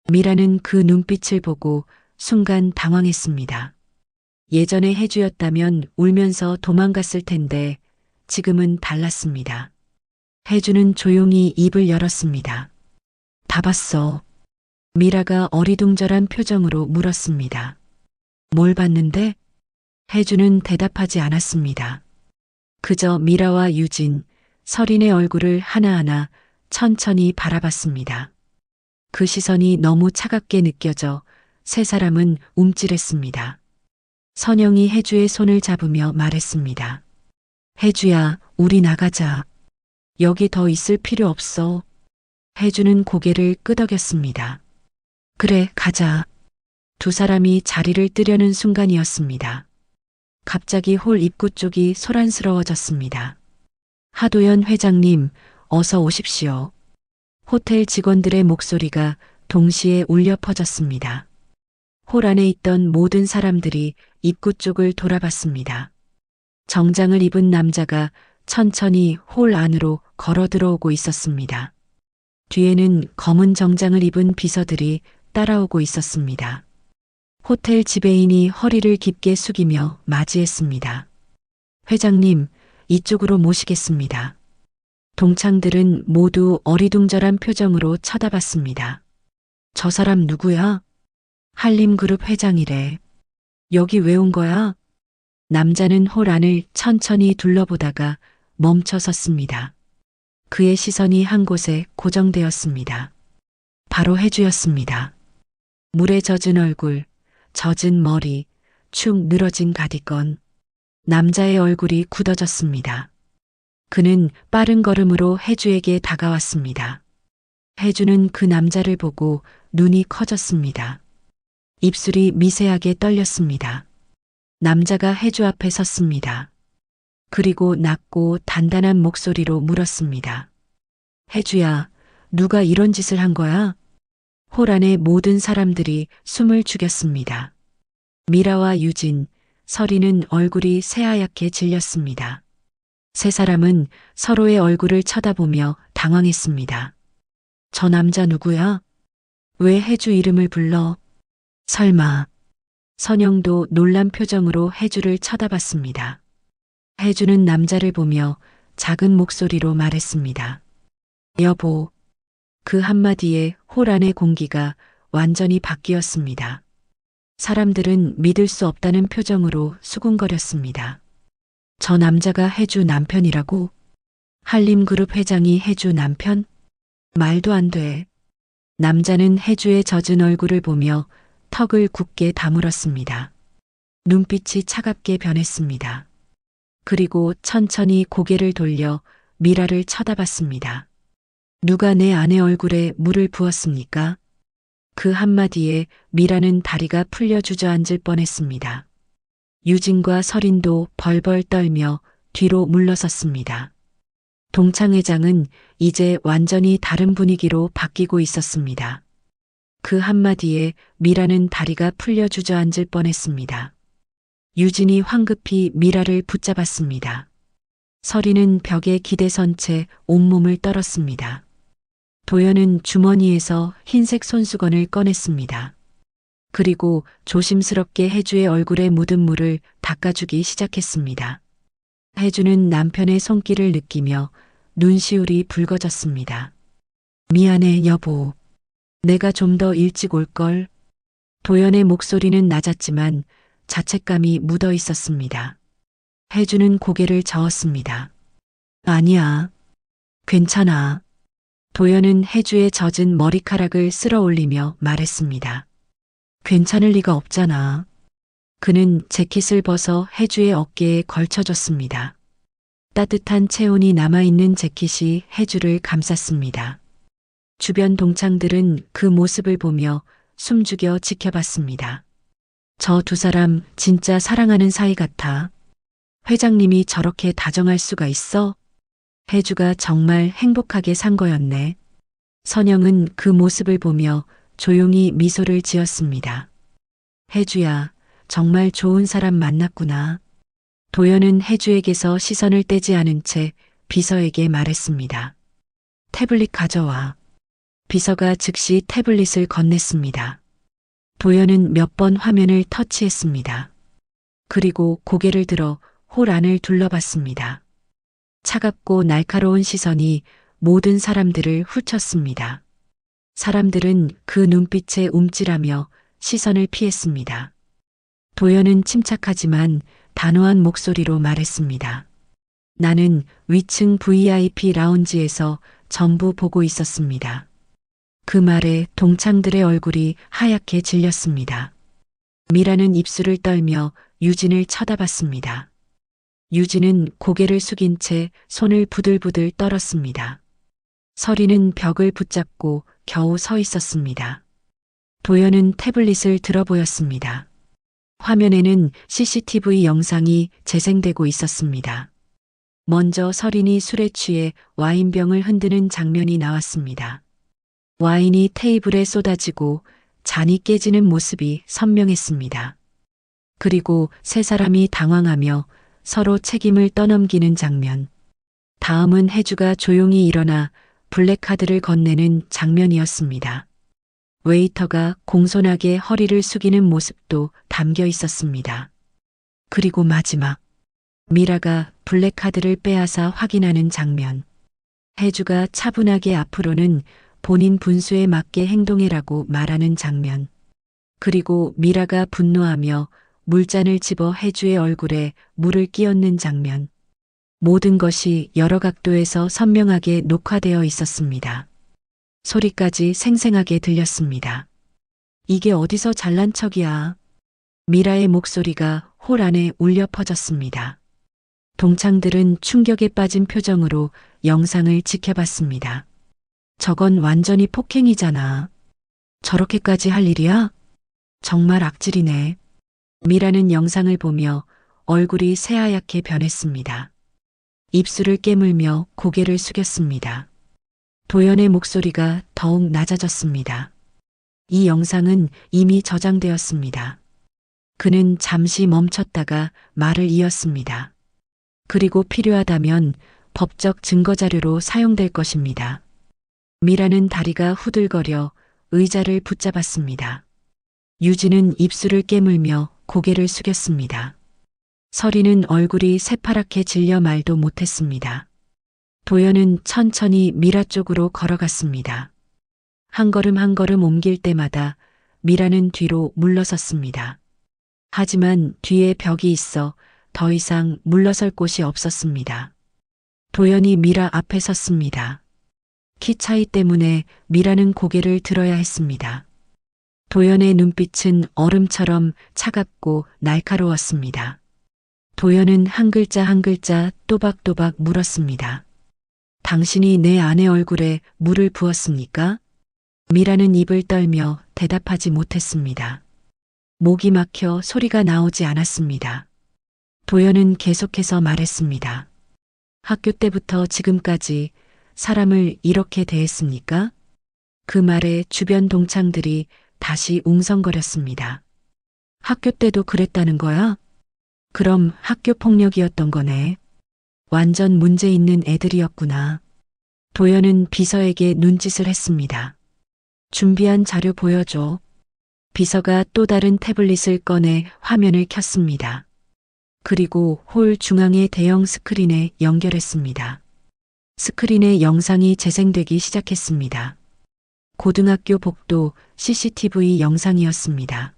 B: 미라는 그 눈빛을 보고 순간 당황했습니다. 예전에 해주였다면 울면서 도망갔을 텐데 지금은 달랐습니다. 해주는 조용히 입을 열었습니다. 다 봤어. 미라가 어리둥절한 표정으로 물었습니다. 뭘 봤는데? 해주는 대답하지 않았습니다. 그저 미라와 유진, 설인의 얼굴을 하나하나 천천히 바라봤습니다. 그 시선이 너무 차갑게 느껴져 세 사람은 움찔했습니다. 선영이 해주의 손을 잡으며 말했습니다. 해주야, 우리 나가자. 여기 더 있을 필요 없어. 해주는 고개를 끄덕였습니다. 그래, 가자. 두 사람이 자리를 뜨려는 순간이었습니다. 갑자기 홀 입구 쪽이 소란스러워졌습니다. 하도연 회장님, 어서 오십시오. 호텔 직원들의 목소리가 동시에 울려 퍼졌습니다. 홀 안에 있던 모든 사람들이 입구 쪽을 돌아봤습니다. 정장을 입은 남자가 천천히 홀 안으로 걸어 들어오고 있었습니다. 뒤에는 검은 정장을 입은 비서들이 따라오고 있었습니다. 호텔 지배인이 허리를 깊게 숙이며 맞이했습니다. 회장님, 이쪽으로 모시겠습니다. 동창들은 모두 어리둥절한 표정으로 쳐다봤습니다. 저 사람 누구야? 한림그룹 회장이래. 여기 왜 온 거야? 남자는 홀 안을 천천히 둘러보다가 멈춰 섰습니다. 그의 시선이 한 곳에 고정되었습니다. 바로 해주였습니다. 물에 젖은 얼굴, 젖은 머리, 축 늘어진 가디건. 남자의 얼굴이 굳어졌습니다. 그는 빠른 걸음으로 해주에게 다가왔습니다. 해주는 그 남자를 보고 눈이 커졌습니다. 입술이 미세하게 떨렸습니다. 남자가 해주 앞에 섰습니다. 그리고 낮고 단단한 목소리로 물었습니다. 해주야, 누가 이런 짓을 한 거야? 홀 안의 모든 사람들이 숨을 죽였습니다. 미라와 유진, 설이는 얼굴이 새하얗게 질렸습니다. 세 사람은 서로의 얼굴을 쳐다보며 당황했습니다. 저 남자 누구야? 왜 해주 이름을 불러? 설마. 선영도 놀란 표정으로 해주를 쳐다봤습니다. 해주는 남자를 보며 작은 목소리로 말했습니다. 여보. 그 한마디에 홀 안의 공기가 완전히 바뀌었습니다. 사람들은 믿을 수 없다는 표정으로 수군거렸습니다. 저 남자가 해주 남편이라고? 한림그룹 회장이 해주 남편? 말도 안 돼. 남자는 해주의 젖은 얼굴을 보며 턱을 굳게 다물었습니다. 눈빛이 차갑게 변했습니다. 그리고 천천히 고개를 돌려 미라를 쳐다봤습니다. 누가 내 아내 얼굴에 물을 부었습니까? 그 한마디에 미라는 다리가 풀려 주저앉을 뻔했습니다. 유진과 설인도 벌벌 떨며 뒤로 물러섰습니다. 동창회장은 이제 완전히 다른 분위기로 바뀌고 있었습니다. 그 한마디에 미라는 다리가 풀려 주저앉을 뻔했습니다. 유진이 황급히 미라를 붙잡았습니다. 설이는 벽에 기대선 채 온몸을 떨었습니다. 도연은 주머니에서 흰색 손수건을 꺼냈습니다. 그리고 조심스럽게 혜주의 얼굴에 묻은 물을 닦아주기 시작했습니다. 혜주는 남편의 손길을 느끼며 눈시울이 붉어졌습니다. 미안해, 여보. 내가 좀 더 일찍 올걸. 도연의 목소리는 낮았지만 자책감이 묻어 있었습니다. 혜주는 고개를 저었습니다. 아니야. 괜찮아. 도연은 혜주의 젖은 머리카락을 쓸어 올리며 말했습니다. 괜찮을 리가 없잖아. 그는 재킷을 벗어 혜주의 어깨에 걸쳐줬습니다. 따뜻한 체온이 남아있는 재킷이 혜주를 감쌌습니다. 주변 동창들은 그 모습을 보며 숨죽여 지켜봤습니다. 저 두 사람 진짜 사랑하는 사이 같아. 회장님이 저렇게 다정할 수가 있어? 혜주가 정말 행복하게 산 거였네. 선영은 그 모습을 보며 조용히 미소를 지었습니다. 혜주야, 정말 좋은 사람 만났구나. 도연은 혜주에게서 시선을 떼지 않은 채 비서에게 말했습니다. 태블릿 가져와. 비서가 즉시 태블릿을 건넸습니다. 도연은 몇 번 화면을 터치했습니다. 그리고 고개를 들어 홀 안을 둘러봤습니다. 차갑고 날카로운 시선이 모든 사람들을 훑쳤습니다. 사람들은 그 눈빛에 움찔하며 시선을 피했습니다. 도연은 침착하지만 단호한 목소리로 말했습니다. 나는 위층 VIP 라운지에서 전부 보고 있었습니다. 그 말에 동창들의 얼굴이 하얗게 질렸습니다. 미라는 입술을 떨며 유진을 쳐다봤습니다. 유진은 고개를 숙인 채 손을 부들부들 떨었습니다. 설이는 벽을 붙잡고 겨우 서 있었습니다. 도연은 태블릿을 들어 보였습니다. 화면에는 CCTV 영상이 재생되고 있었습니다. 먼저 설인이 술에 취해 와인병을 흔드는 장면이 나왔습니다. 와인이 테이블에 쏟아지고 잔이 깨지는 모습이 선명했습니다. 그리고 세 사람이 당황하며 서로 책임을 떠넘기는 장면. 다음은 혜주가 조용히 일어나 블랙카드를 건네는 장면이었습니다. 웨이터가 공손하게 허리를 숙이는 모습도 담겨 있었습니다. 그리고 마지막, 미라가 블랙카드를 빼앗아 확인하는 장면. 혜주가 차분하게 앞으로는 본인 분수에 맞게 행동해라고 말하는 장면. 그리고 미라가 분노하며 물잔을 집어 혜주의 얼굴에 물을 끼얹는 장면. 모든 것이 여러 각도에서 선명하게 녹화되어 있었습니다. 소리까지 생생하게 들렸습니다. 이게 어디서 잘난 척이야. 미라의 목소리가 홀 안에 울려 퍼졌습니다. 동창들은 충격에 빠진 표정으로 영상을 지켜봤습니다. 저건 완전히 폭행이잖아. 저렇게까지 할 일이야? 정말 악질이네. 미라는 영상을 보며 얼굴이 새하얗게 변했습니다. 입술을 깨물며 고개를 숙였습니다. 도연의 목소리가 더욱 낮아졌습니다. 이 영상은 이미 저장되었습니다. 그는 잠시 멈췄다가 말을 이었습니다. 그리고 필요하다면 법적 증거자료로 사용될 것입니다. 미라는 다리가 후들거려 의자를 붙잡았습니다. 유진은 입술을 깨물며 고개를 숙였습니다. 설이는 얼굴이 새파랗게 질려 말도 못했습니다. 도연은 천천히 미라 쪽으로 걸어갔습니다. 한 걸음 한 걸음 옮길 때마다 미라는 뒤로 물러섰습니다. 하지만 뒤에 벽이 있어 더 이상 물러설 곳이 없었습니다. 도연이 미라 앞에 섰습니다. 키 차이 때문에 미라는 고개를 들어야 했습니다. 도연의 눈빛은 얼음처럼 차갑고 날카로웠습니다. 도연은 한 글자 한 글자 또박또박 물었습니다. 당신이 내 아내 얼굴에 물을 부었습니까? 미라는 입을 떨며 대답하지 못했습니다. 목이 막혀 소리가 나오지 않았습니다. 도연은 계속해서 말했습니다. 학교 때부터 지금까지 사람을 이렇게 대했습니까? 그 말에 주변 동창들이 다시 웅성거렸습니다. 학교 때도 그랬다는 거야? 그럼 학교 폭력이었던 거네. 완전 문제 있는 애들이었구나. 도연은 비서에게 눈짓을 했습니다. 준비한 자료 보여줘. 비서가 또 다른 태블릿을 꺼내 화면을 켰습니다. 그리고 홀 중앙의 대형 스크린에 연결했습니다. 스크린에 영상이 재생되기 시작했습니다. 고등학교 복도 CCTV 영상이었습니다.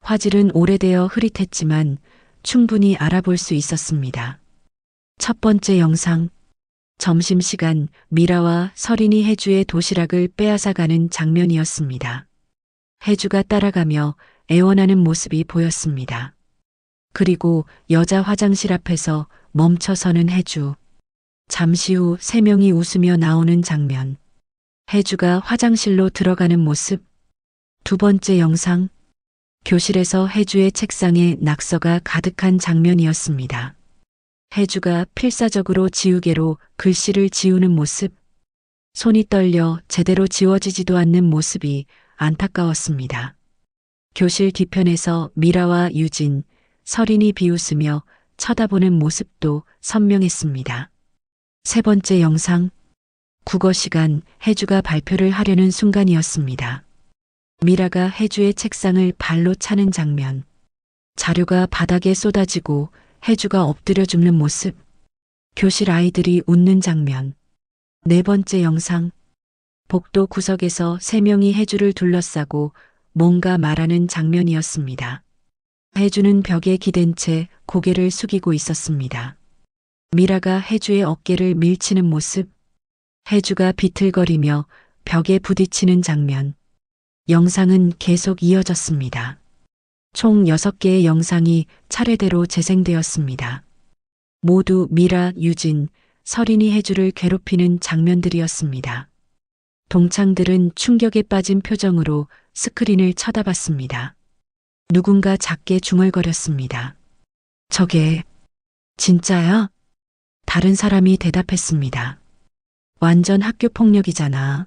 B: 화질은 오래되어 흐릿했지만 충분히 알아볼 수 있었습니다. 첫 번째 영상. 점심시간 미라와 서린이 혜주의 도시락을 빼앗아가는 장면이었습니다. 혜주가 따라가며 애원하는 모습이 보였습니다. 그리고 여자 화장실 앞에서 멈춰서는 혜주. 잠시 후 세 명이 웃으며 나오는 장면. 혜주가 화장실로 들어가는 모습. 두 번째 영상. 교실에서 혜주의 책상에 낙서가 가득한 장면이었습니다. 혜주가 필사적으로 지우개로 글씨를 지우는 모습. 손이 떨려 제대로 지워지지도 않는 모습이 안타까웠습니다. 교실 뒤편에서 미라와 유진, 서린이 비웃으며 쳐다보는 모습도 선명했습니다. 세 번째 영상. 국어 시간 혜주가 발표를 하려는 순간이었습니다. 미라가 혜주의 책상을 발로 차는 장면. 자료가 바닥에 쏟아지고 혜주가 엎드려 죽는 모습. 교실 아이들이 웃는 장면. 네 번째 영상. 복도 구석에서 세 명이 혜주를 둘러싸고 뭔가 말하는 장면이었습니다. 혜주는 벽에 기댄 채 고개를 숙이고 있었습니다. 미라가 혜주의 어깨를 밀치는 모습. 혜주가 비틀거리며 벽에 부딪히는 장면. 영상은 계속 이어졌습니다. 총 6개의 영상이 차례대로 재생되었습니다. 모두 미라, 유진, 서린이 혜주를 괴롭히는 장면들이었습니다. 동창들은 충격에 빠진 표정으로 스크린을 쳐다봤습니다. 누군가 작게 중얼거렸습니다. 저게 진짜야? 다른 사람이 대답했습니다. 완전 학교 폭력이잖아.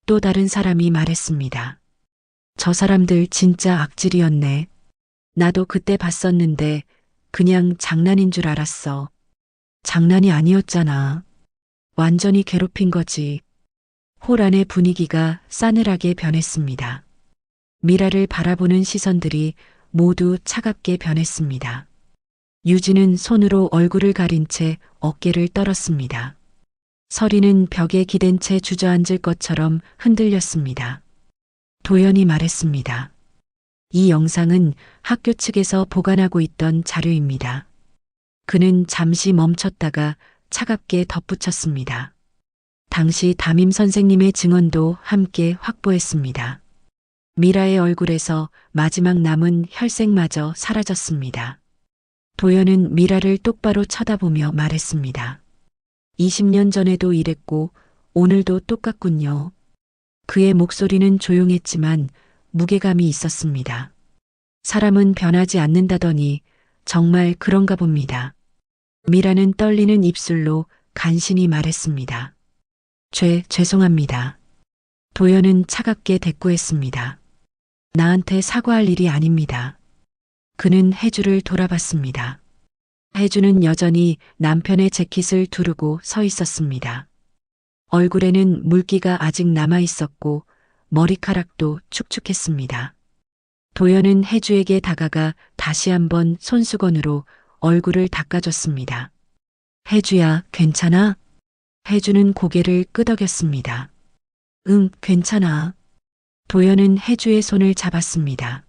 B: 또 다른 사람이 말했습니다. 저 사람들 진짜 악질이었네. 나도 그때 봤었는데 그냥 장난인 줄 알았어. 장난이 아니었잖아. 완전히 괴롭힌 거지. 홀 안의 분위기가 싸늘하게 변했습니다. 미라를 바라보는 시선들이 모두 차갑게 변했습니다. 유진은 손으로 얼굴을 가린 채 어깨를 떨었습니다. 서리는 벽에 기댄 채 주저앉을 것처럼 흔들렸습니다. 도연이 말했습니다. 이 영상은 학교 측에서 보관하고 있던 자료입니다. 그는 잠시 멈췄다가 차갑게 덧붙였습니다. 당시 담임 선생님의 증언도 함께 확보했습니다. 미라의 얼굴에서 마지막 남은 혈색마저 사라졌습니다. 도연은 미라를 똑바로 쳐다보며 말했습니다. 20년 전에도 이랬고 오늘도 똑같군요. 그의 목소리는 조용했지만 무게감이 있었습니다. 사람은 변하지 않는다더니 정말 그런가 봅니다. 미라는 떨리는 입술로 간신히 말했습니다. 죄송합니다. 도연은 차갑게 대꾸했습니다. 나한테 사과할 일이 아닙니다. 그는 혜주를 돌아봤습니다. 혜주는 여전히 남편의 재킷을 두르고 서 있었습니다. 얼굴에는 물기가 아직 남아 있었고 머리카락도 축축했습니다. 도연은 혜주에게 다가가 다시 한번 손수건으로 얼굴을 닦아줬습니다. 혜주야, 괜찮아? 혜주는 고개를 끄덕였습니다. 응, 괜찮아. 도연은 혜주의 손을 잡았습니다.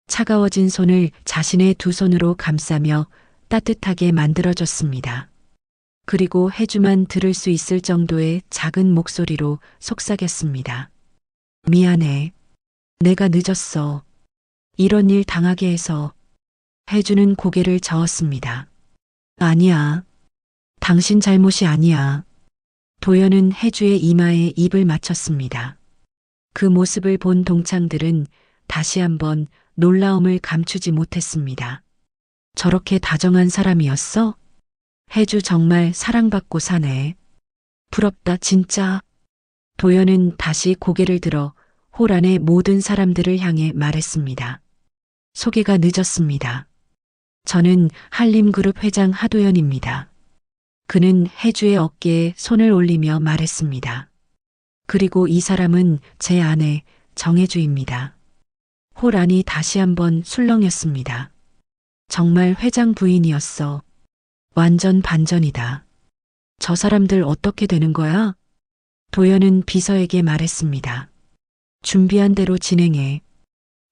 B: 차가워진 손을 자신의 두 손으로 감싸며 따뜻하게 만들어줬습니다. 그리고 혜주만 들을 수 있을 정도의 작은 목소리로 속삭였습니다. 미안해. 내가 늦었어. 이런 일 당하게 해서. 혜주는 고개를 저었습니다. 아니야. 당신 잘못이 아니야. 도연은 혜주의 이마에 입을 맞췄습니다. 그 모습을 본 동창들은 다시 한번 놀라움을 감추지 못했습니다. 저렇게 다정한 사람이었어? 혜주 정말 사랑받고 사네. 부럽다 진짜. 도연은 다시 고개를 들어 홀 안의 모든 사람들을 향해 말했습니다. 소개가 늦었습니다. 저는 한림그룹 회장 하도연입니다. 그는 혜주의 어깨에 손을 올리며 말했습니다. 그리고 이 사람은 제 아내 정혜주입니다. 홀 안이 다시 한번 술렁였습니다. 정말 회장 부인이었어. 완전 반전이다. 저 사람들 어떻게 되는 거야? 도연은 비서에게 말했습니다. 준비한 대로 진행해.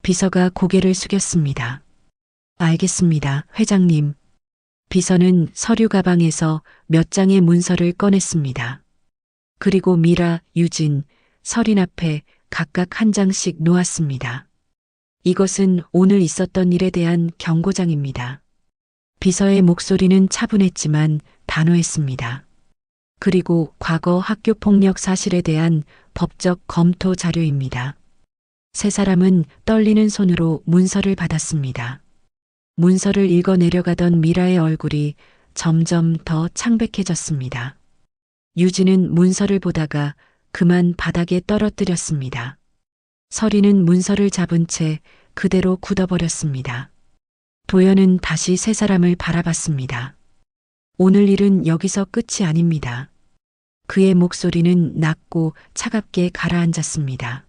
B: 비서가 고개를 숙였습니다. 알겠습니다, 회장님. 비서는 서류 가방에서 몇 장의 문서를 꺼냈습니다. 그리고 미라, 유진, 설인 앞에 각각 한 장씩 놓았습니다. 이것은 오늘 있었던 일에 대한 경고장입니다. 비서의 목소리는 차분했지만 단호했습니다. 그리고 과거 학교 폭력 사실에 대한 법적 검토 자료입니다. 세 사람은 떨리는 손으로 문서를 받았습니다. 문서를 읽어 내려가던 미라의 얼굴이 점점 더 창백해졌습니다. 유진은 문서를 보다가 그만 바닥에 떨어뜨렸습니다. 설이는 문서를 잡은 채 그대로 굳어버렸습니다. 도연은 다시 세 사람을 바라봤습니다. 오늘 일은 여기서 끝이 아닙니다. 그의 목소리는 낮고 차갑게 가라앉았습니다.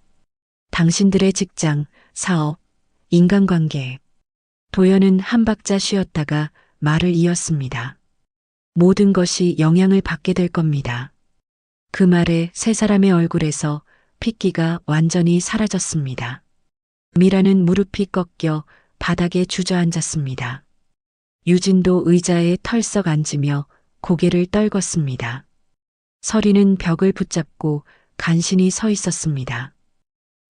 B: 당신들의 직장, 사업, 인간관계. 도연은 한 박자 쉬었다가 말을 이었습니다. 모든 것이 영향을 받게 될 겁니다. 그 말에 세 사람의 얼굴에서 핏기가 완전히 사라졌습니다. 미라는 무릎이 꺾여 바닥에 주저앉았습니다. 유진도 의자에 털썩 앉으며 고개를 떨궜습니다. 설이는 벽을 붙잡고 간신히 서 있었습니다.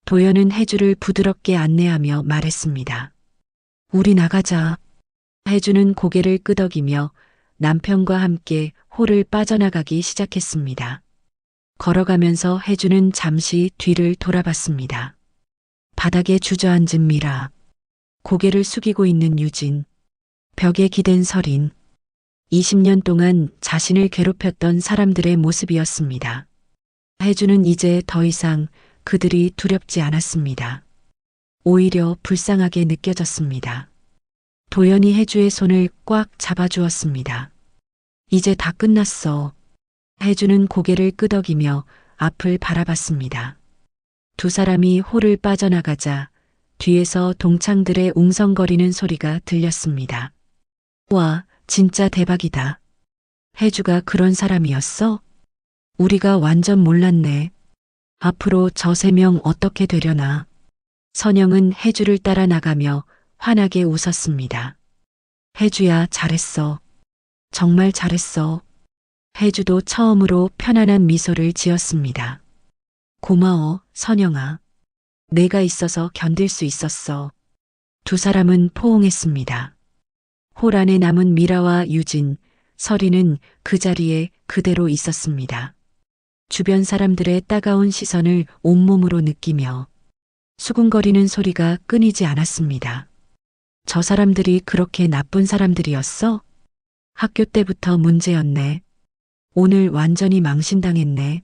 B: 도연은 혜주를 부드럽게 안내하며 말했습니다. 우리 나가자. 혜주는 고개를 끄덕이며 남편과 함께 홀을 빠져나가기 시작했습니다. 걸어가면서 혜주는 잠시 뒤를 돌아봤습니다. 바닥에 주저앉은 미라, 고개를 숙이고 있는 유진, 벽에 기댄 설인, 20년 동안 자신을 괴롭혔던 사람들의 모습이었습니다. 혜주는 이제 더 이상 그들이 두렵지 않았습니다. 오히려 불쌍하게 느껴졌습니다. 도연이 혜주의 손을 꽉 잡아주었습니다. 이제 다 끝났어. 혜주는 고개를 끄덕이며 앞을 바라봤습니다. 두 사람이 홀을 빠져나가자 뒤에서 동창들의 웅성거리는 소리가 들렸습니다. 와, 진짜 대박이다. 혜주가 그런 사람이었어? 우리가 완전 몰랐네. 앞으로 저 세 명 어떻게 되려나. 선영은 혜주를 따라 나가며 환하게 웃었습니다. 혜주야, 잘했어. 정말 잘했어. 혜주도 처음으로 편안한 미소를 지었습니다. 고마워, 선영아. 내가 있어서 견딜 수 있었어. 두 사람은 포옹했습니다. 홀 안에 남은 미라와 유진, 설이는 그 자리에 그대로 있었습니다. 주변 사람들의 따가운 시선을 온몸으로 느끼며 수군거리는 소리가 끊이지 않았습니다. 저 사람들이 그렇게 나쁜 사람들이었어? 학교 때부터 문제였네. 오늘 완전히 망신당했네.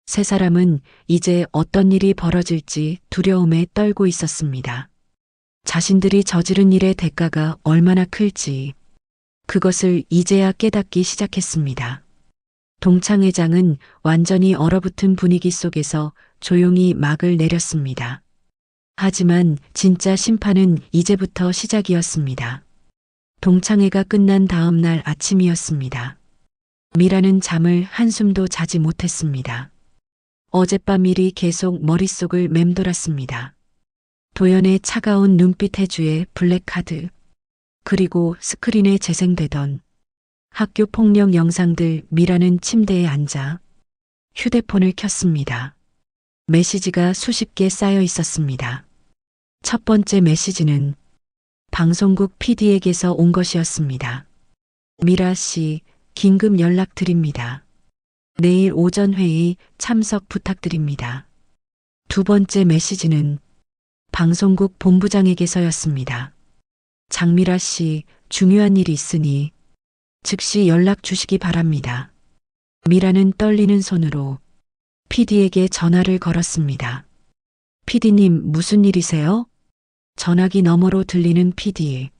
B: 세 사람은 이제 어떤 일이 벌어질지 두려움에 떨고 있었습니다. 자신들이 저지른 일의 대가가 얼마나 클지 그것을 이제야 깨닫기 시작했습니다. 동창회장은 완전히 얼어붙은 분위기 속에서 조용히 막을 내렸습니다. 하지만 진짜 심판은 이제부터 시작이었습니다. 동창회가 끝난 다음 날 아침이었습니다. 미라는 잠을 한숨도 자지 못했습니다. 어젯밤 일이 계속 머릿속을 맴돌았습니다. 도연의 차가운 눈빛 혜주의 블랙카드, 그리고 스크린에 재생되던 학교 폭력 영상들. 미라는 침대에 앉아 휴대폰을 켰습니다. 메시지가 수십 개 쌓여 있었습니다. 첫 번째 메시지는 방송국 PD에게서 온 것이었습니다. 미라 씨, 긴급 연락드립니다. 내일 오전 회의 참석 부탁드립니다. 두 번째 메시지는 방송국 본부장에게서였습니다. 장미라 씨, 중요한 일이 있으니 즉시 연락 주시기 바랍니다. 미라는 떨리는 손으로 PD에게 전화를 걸었습니다. PD님, 무슨 일이세요? 전화기 너머로 들리는 PD.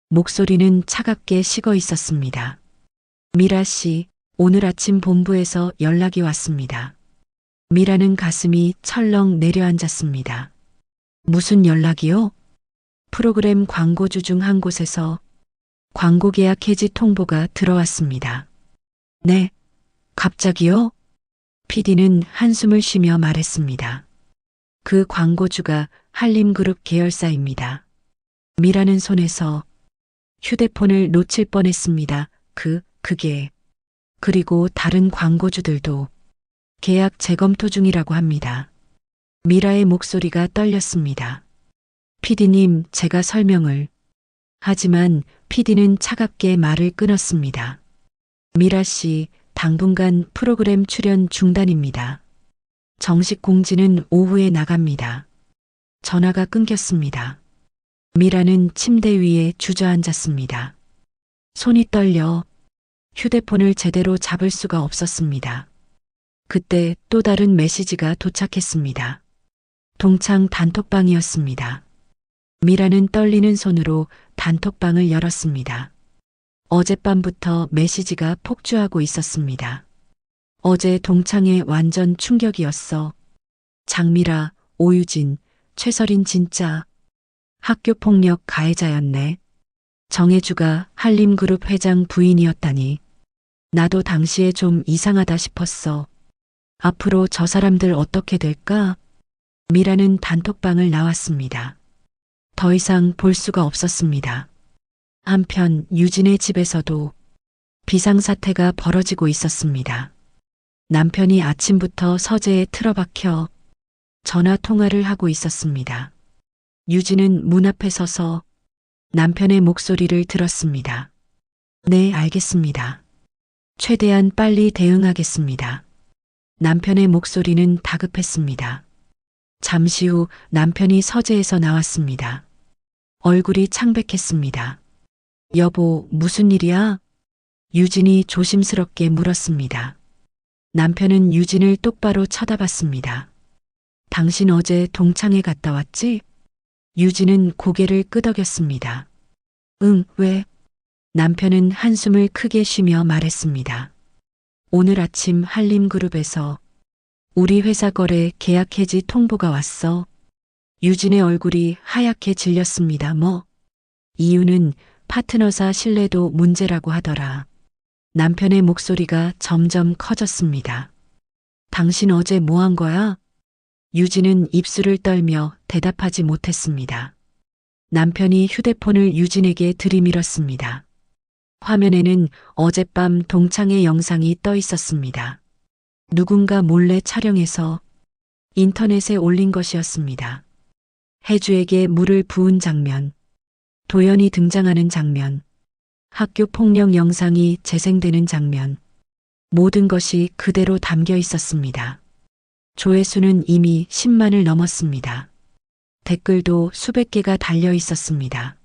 B: 목소리는 차갑게 식어 있었습니다. 미라 씨, 오늘 아침 본부에서 연락이 왔습니다. 미라는 가슴이 철렁 내려앉았습니다. 무슨 연락이요? 프로그램 광고주 중 한 곳에서 광고 계약 해지 통보가 들어왔습니다. 네, 갑자기요? PD는 한숨을 쉬며 말했습니다. 그 광고주가 한림그룹 계열사입니다. 미라는 손에서 휴대폰을 놓칠 뻔했습니다. 그게. 그리고 다른 광고주들도 계약 재검토 중이라고 합니다. 미라의 목소리가 떨렸습니다. PD님, 제가 설명을. 하지만 PD는 차갑게 말을 끊었습니다. 미라 씨, 당분간 프로그램 출연 중단입니다. 정식 공지는 오후에 나갑니다. 전화가 끊겼습니다. 미라는 침대 위에 주저앉았습니다. 손이 떨려 휴대폰을 제대로 잡을 수가 없었습니다. 그때 또 다른 메시지가 도착했습니다. 동창 단톡방이었습니다. 미라는 떨리는 손으로 단톡방을 열었습니다. 어젯밤부터 메시지가 폭주하고 있었습니다. 어제 동창회 완전 충격이었어. 장미라, 오유진, 최설인 진짜 학교폭력 가해자였네. 정혜주가 한림그룹 회장 부인이었다니. 나도 당시에 좀 이상하다 싶었어. 앞으로 저 사람들 어떻게 될까? 미라는 단톡방을 나왔습니다. 더 이상 볼 수가 없었습니다. 한편 유진의 집에서도 비상사태가 벌어지고 있었습니다. 남편이 아침부터 서재에 틀어박혀 전화 통화를 하고 있었습니다. 유진은 문 앞에 서서 남편의 목소리를 들었습니다. 네, 알겠습니다. 최대한 빨리 대응하겠습니다. 남편의 목소리는 다급했습니다. 잠시 후 남편이 서재에서 나왔습니다. 얼굴이 창백했습니다. 여보, 무슨 일이야? 유진이 조심스럽게 물었습니다. 남편은 유진을 똑바로 쳐다봤습니다. 당신 어제 동창회 갔다 왔지? 유진은 고개를 끄덕였습니다. 응, 왜? 남편은 한숨을 크게 쉬며 말했습니다. 오늘 아침 한림그룹에서 우리 회사 거래 계약 해지 통보가 왔어. 유진의 얼굴이 하얗게 질렸습니다. 뭐? 이유는 파트너사 신뢰도 문제라고 하더라. 남편의 목소리가 점점 커졌습니다. 당신 어제 뭐 한 거야? 유진은 입술을 떨며 대답하지 못했습니다. 남편이 휴대폰을 유진에게 들이밀었습니다. 화면에는 어젯밤 동창회 영상이 떠 있었습니다. 누군가 몰래 촬영해서 인터넷에 올린 것이었습니다. 혜주에게 물을 부은 장면, 도연이 등장하는 장면, 학교 폭력 영상이 재생되는 장면, 모든 것이 그대로 담겨 있었습니다. 조회수는 이미 10만을 넘었습니다. 댓글도 수백 개가 달려 있었습니다.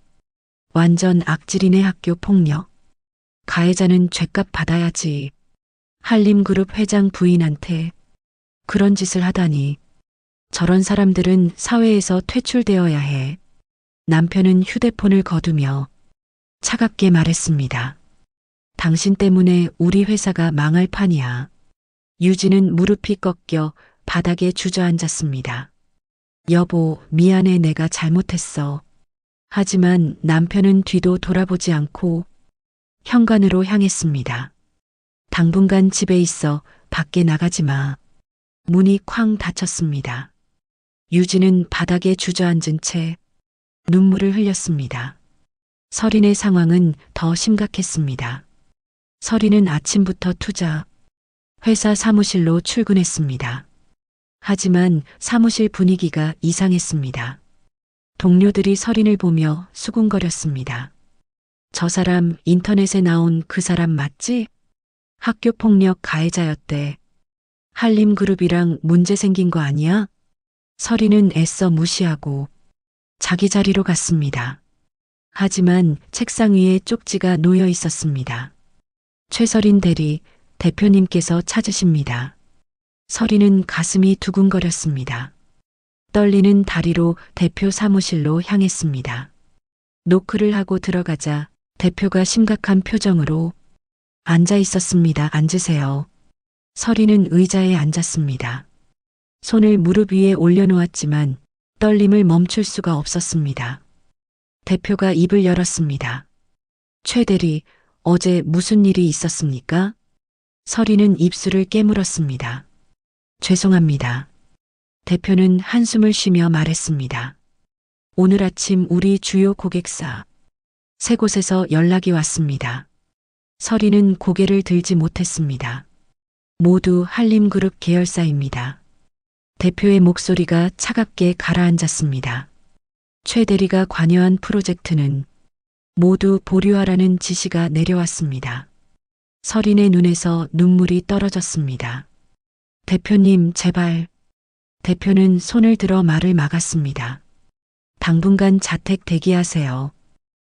B: 완전 악질이네. 학교 폭력. 가해자는 죗값 받아야지. 한림그룹 회장 부인한테 그런 짓을 하다니. 저런 사람들은 사회에서 퇴출되어야 해. 남편은 휴대폰을 거두며 차갑게 말했습니다. 당신 때문에 우리 회사가 망할 판이야. 유진은 무릎이 꺾여 바닥에 주저앉았습니다. 여보, 미안해. 내가 잘못했어. 하지만 남편은 뒤도 돌아보지 않고 현관으로 향했습니다. 당분간 집에 있어. 밖에 나가지 마. 문이 쾅 닫혔습니다. 유진은 바닥에 주저앉은 채 눈물을 흘렸습니다. 설인의 상황은 더 심각했습니다. 설인은 아침부터 투자, 회사 사무실로 출근했습니다. 하지만 사무실 분위기가 이상했습니다. 동료들이 설인을 보며 수군거렸습니다. 저 사람 인터넷에 나온 그 사람 맞지? 학교폭력 가해자였대. 한림그룹이랑 문제 생긴 거 아니야? 서리는 애써 무시하고 자기 자리로 갔습니다. 하지만 책상 위에 쪽지가 놓여 있었습니다. 최서린 대리, 대표님께서 찾으십니다. 서리는 가슴이 두근거렸습니다. 떨리는 다리로 대표 사무실로 향했습니다. 노크를 하고 들어가자 대표가 심각한 표정으로 앉아 있었습니다. 앉으세요. 서리는 의자에 앉았습니다. 손을 무릎 위에 올려놓았지만 떨림을 멈출 수가 없었습니다. 대표가 입을 열었습니다. 최 대리, 어제 무슨 일이 있었습니까? 서리는 입술을 깨물었습니다. 죄송합니다. 대표는 한숨을 쉬며 말했습니다. 오늘 아침 우리 주요 고객사 세 곳에서 연락이 왔습니다. 서리는 고개를 들지 못했습니다. 모두 한림그룹 계열사입니다. 대표의 목소리가 차갑게 가라앉았습니다. 최 대리가 관여한 프로젝트는 모두 보류하라는 지시가 내려왔습니다. 서린의 눈에서 눈물이 떨어졌습니다. 대표님, 제발. 대표는 손을 들어 말을 막았습니다. 당분간 자택 대기하세요.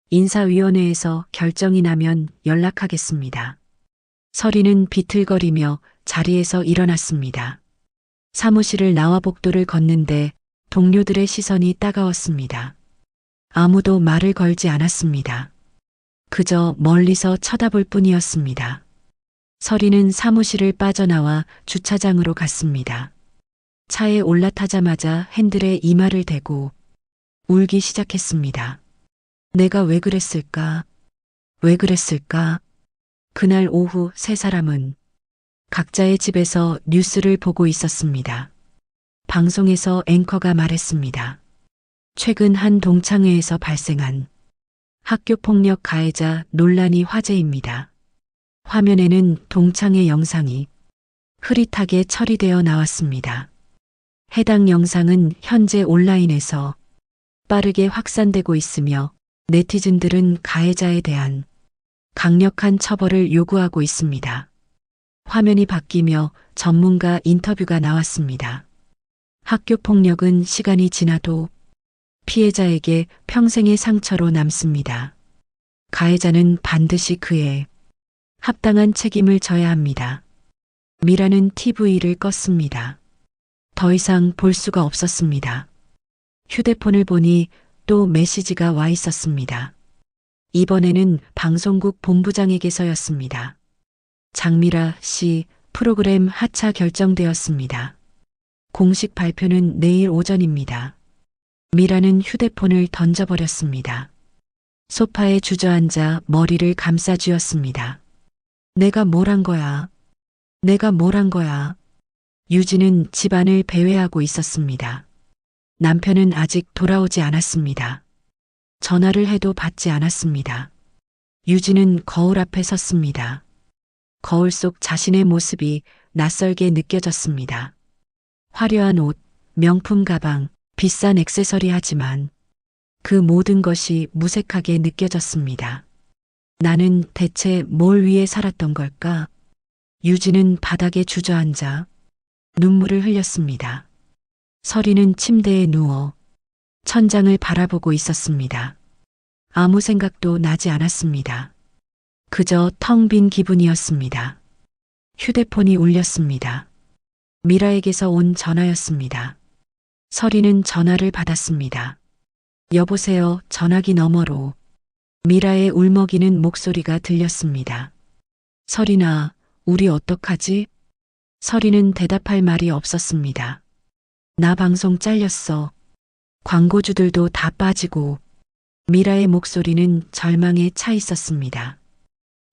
B: 인사위원회에서 결정이 나면 연락하겠습니다. 서리는 비틀거리며 자리에서 일어났습니다. 사무실을 나와 복도를 걷는데 동료들의 시선이 따가웠습니다. 아무도 말을 걸지 않았습니다. 그저 멀리서 쳐다볼 뿐이었습니다. 서리는 사무실을 빠져나와 주차장으로 갔습니다. 차에 올라타자마자 핸들에 이마를 대고 울기 시작했습니다. 내가 왜 그랬을까? 왜 그랬을까? 그날 오후 세 사람은 각자의 집에서 뉴스를 보고 있었습니다. 방송에서 앵커가 말했습니다. 최근 한 동창회에서 발생한 학교폭력 가해자 논란이 화제입니다. 화면에는 동창회 영상이 흐릿하게 처리되어 나왔습니다. 해당 영상은 현재 온라인에서 빠르게 확산되고 있으며 네티즌들은 가해자에 대한 강력한 처벌을 요구하고 있습니다. 화면이 바뀌며 전문가 인터뷰가 나왔습니다. 학교폭력은 시간이 지나도 피해자에게 평생의 상처로 남습니다. 가해자는 반드시 그에 합당한 책임을 져야 합니다. 미라는 TV를 껐습니다. 더 이상 볼 수가 없었습니다. 휴대폰을 보니 또 메시지가 와 있었습니다. 이번에는 방송국 본부장에게서였습니다. 장미라 씨 프로그램 하차 결정되었습니다. 공식 발표는 내일 오전입니다. 미라는 휴대폰을 던져버렸습니다. 소파에 주저앉아 머리를 감싸쥐었습니다. 내가 뭘 한 거야? 내가 뭘 한 거야? 유진은 집안을 배회하고 있었습니다. 남편은 아직 돌아오지 않았습니다. 전화를 해도 받지 않았습니다. 유진은 거울 앞에 섰습니다. 거울 속 자신의 모습이 낯설게 느껴졌습니다. 화려한 옷, 명품 가방, 비싼 액세서리 하지만 그 모든 것이 무색하게 느껴졌습니다. 나는 대체 뭘 위해 살았던 걸까? 유진은 바닥에 주저앉아 눈물을 흘렸습니다. 서리는 침대에 누워 천장을 바라보고 있었습니다. 아무 생각도 나지 않았습니다. 그저 텅 빈 기분이었습니다. 휴대폰이 울렸습니다. 미라에게서 온 전화였습니다. 서리는 전화를 받았습니다. 여보세요. 전화기 너머로 미라의 울먹이는 목소리가 들렸습니다. 서리나, 우리 어떡하지? 서리는 대답할 말이 없었습니다. 나 방송 잘렸어. 광고주들도 다 빠지고. 미라의 목소리는 절망에 차 있었습니다.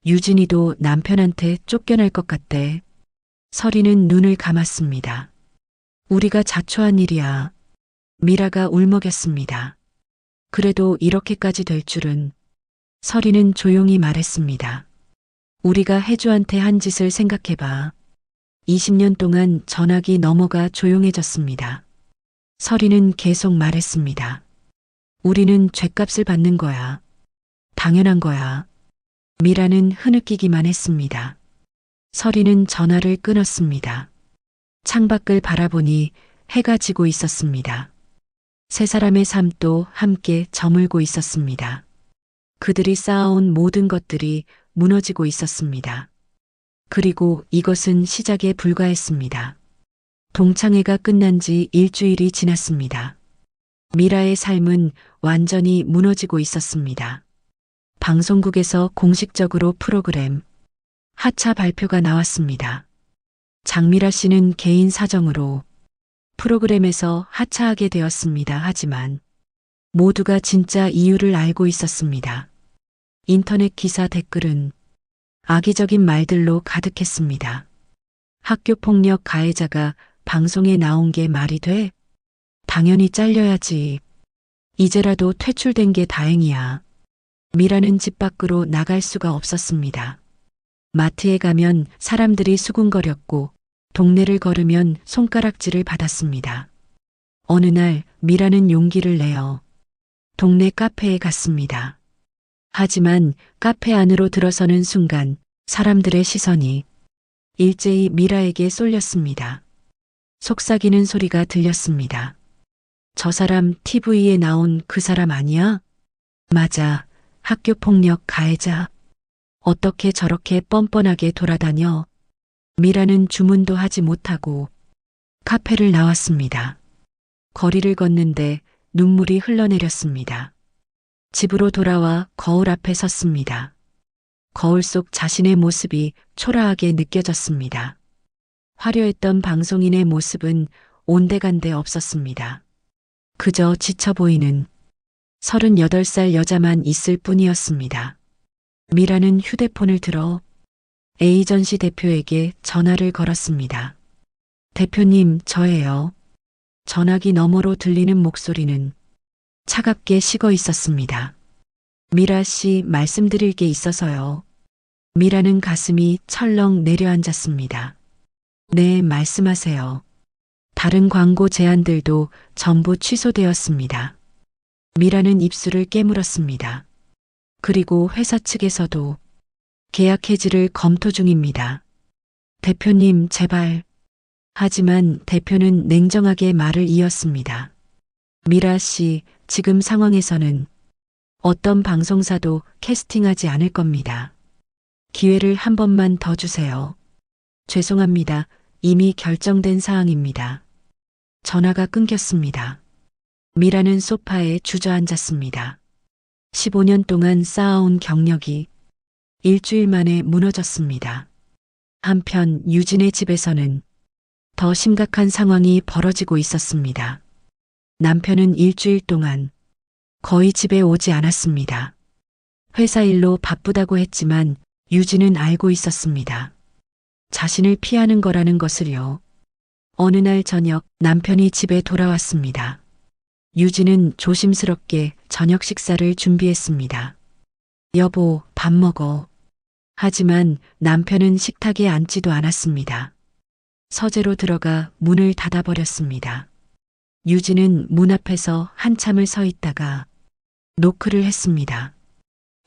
B: 유진이도 남편한테 쫓겨날 것 같대. 서리는 눈을 감았습니다. 우리가 자초한 일이야. 미라가 울먹였습니다. 그래도 이렇게까지 될 줄은. 서리는 조용히 말했습니다. 우리가 혜주한테 한 짓을 생각해봐. 20년 동안 전화기 너머가 조용해졌습니다. 서리는 계속 말했습니다. 우리는 죗값을 받는 거야. 당연한 거야. 미라는 흐느끼기만 했습니다. 서리는 전화를 끊었습니다. 창밖을 바라보니 해가 지고 있었습니다. 세 사람의 삶도 함께 저물고 있었습니다. 그들이 쌓아온 모든 것들이 무너지고 있었습니다. 그리고 이것은 시작에 불과했습니다. 동창회가 끝난 지 일주일이 지났습니다. 미라의 삶은 완전히 무너지고 있었습니다. 방송국에서 공식적으로 프로그램 하차 발표가 나왔습니다. 장미라 씨는 개인 사정으로 프로그램에서 하차하게 되었습니다. 하지만 모두가 진짜 이유를 알고 있었습니다. 인터넷 기사 댓글은 악의적인 말들로 가득했습니다. 학교 폭력 가해자가 방송에 나온 게 말이 돼? 당연히 잘려야지. 이제라도 퇴출된 게 다행이야. 미라는 집 밖으로 나갈 수가 없었습니다. 마트에 가면 사람들이 수군거렸고 동네를 걸으면 손가락질을 받았습니다. 어느 날 미라는 용기를 내어 동네 카페에 갔습니다. 하지만 카페 안으로 들어서는 순간 사람들의 시선이 일제히 미라에게 쏠렸습니다. 속삭이는 소리가 들렸습니다. 저 사람 TV에 나온 그 사람 아니야? 맞아. 학교 폭력 가해자. 어떻게 저렇게 뻔뻔하게 돌아다녀? 미라는 주문도 하지 못하고 카페를 나왔습니다. 거리를 걷는데 눈물이 흘러내렸습니다. 집으로 돌아와 거울 앞에 섰습니다. 거울 속 자신의 모습이 초라하게 느껴졌습니다. 화려했던 방송인의 모습은 온데간데 없었습니다. 그저 지쳐 보이는 38살 여자만 있을 뿐이었습니다. 미라는 휴대폰을 들어 에이전시 대표에게 전화를 걸었습니다. 대표님, 저예요. 전화기 너머로 들리는 목소리는 차갑게 식어 있었습니다. 미라 씨, 말씀드릴 게 있어서요. 미라는 가슴이 철렁 내려앉았습니다. 네, 말씀하세요. 다른 광고 제안들도 전부 취소되었습니다. 미라는 입술을 깨물었습니다. 그리고 회사 측에서도 계약 해지를 검토 중입니다. 대표님, 제발. 하지만 대표는 냉정하게 말을 이었습니다. 미라 씨, 지금 상황에서는 어떤 방송사도 캐스팅하지 않을 겁니다. 기회를 한 번만 더 주세요. 죄송합니다. 이미 결정된 사항입니다. 전화가 끊겼습니다. 미라는 소파에 주저앉았습니다. 15년 동안 쌓아온 경력이 일주일 만에 무너졌습니다. 한편 유진의 집에서는 더 심각한 상황이 벌어지고 있었습니다. 남편은 일주일 동안 거의 집에 오지 않았습니다. 회사 일로 바쁘다고 했지만 유진은 알고 있었습니다. 자신을 피하는 거라는 것을요. 어느 날 저녁 남편이 집에 돌아왔습니다. 유진은 조심스럽게 저녁 식사를 준비했습니다. 여보, 밥 먹어. 하지만 남편은 식탁에 앉지도 않았습니다. 서재로 들어가 문을 닫아버렸습니다. 유진은 문 앞에서 한참을 서 있다가 노크를 했습니다.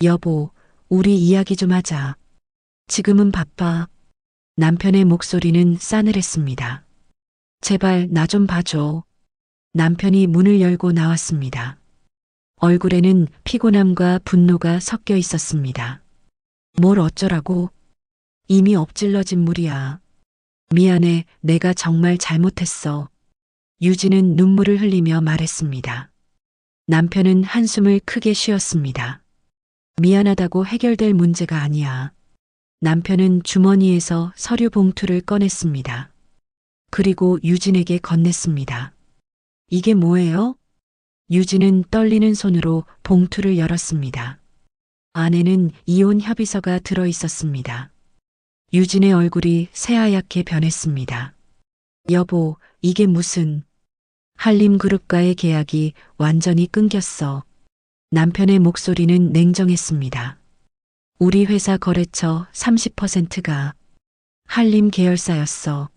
B: 여보, 우리 이야기 좀 하자. 지금은 바빠. 남편의 목소리는 싸늘했습니다. 제발 나 좀 봐줘. 남편이 문을 열고 나왔습니다. 얼굴에는 피곤함과 분노가 섞여 있었습니다. 뭘 어쩌라고? 이미 엎질러진 물이야. 미안해, 내가 정말 잘못했어. 유진은 눈물을 흘리며 말했습니다. 남편은 한숨을 크게 쉬었습니다. 미안하다고 해결될 문제가 아니야. 남편은 주머니에서 서류 봉투를 꺼냈습니다. 그리고 유진에게 건넸습니다. 이게 뭐예요? 유진은 떨리는 손으로 봉투를 열었습니다. 안에는 이혼 협의서가 들어 있었습니다. 유진의 얼굴이 새하얗게 변했습니다. 여보, 이게 무슨... 한림그룹과의 계약이 완전히 끊겼어. 남편의 목소리는 냉정했습니다. 우리 회사 거래처 30%가 한림 계열사였어.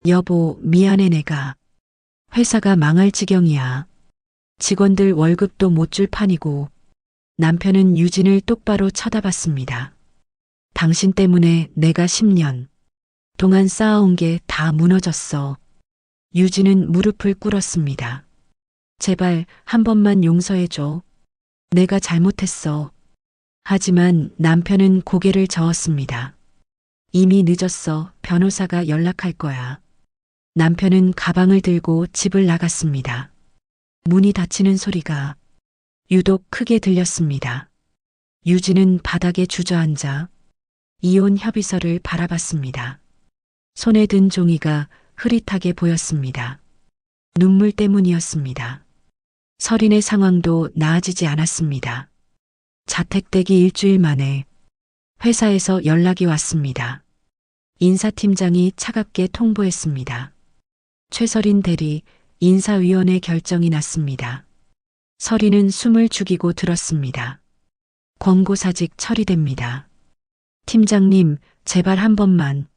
B: 여보, 미안해 내가. 회사가 망할 지경이야. 직원들 월급도 못 줄 판이고. 남편은 유진을 똑바로 쳐다봤습니다. 당신 때문에 내가 10년 동안 쌓아온 게 다 무너졌어. 유진은 무릎을 꿇었습니다. 제발 한 번만 용서해줘. 내가 잘못했어. 하지만 남편은 고개를 저었습니다. 이미 늦었어. 변호사가 연락할 거야. 남편은 가방을 들고 집을 나갔습니다. 문이 닫히는 소리가 유독 크게 들렸습니다. 유진은 바닥에 주저앉아 이혼 협의서를 바라봤습니다. 손에 든 종이가 흐릿하게 보였습니다. 눈물 때문이었습니다. 설인의 상황도 나아지지 않았습니다. 자택되기 일주일 만에 회사에서 연락이 왔습니다. 인사팀장이 차갑게 통보했습니다. 최설인 대리 인사위원회 결정이 났습니다. 설인은 숨을 죽이고 들었습니다. 권고사직 처리됩니다. 팀장님, 제발 한 번만.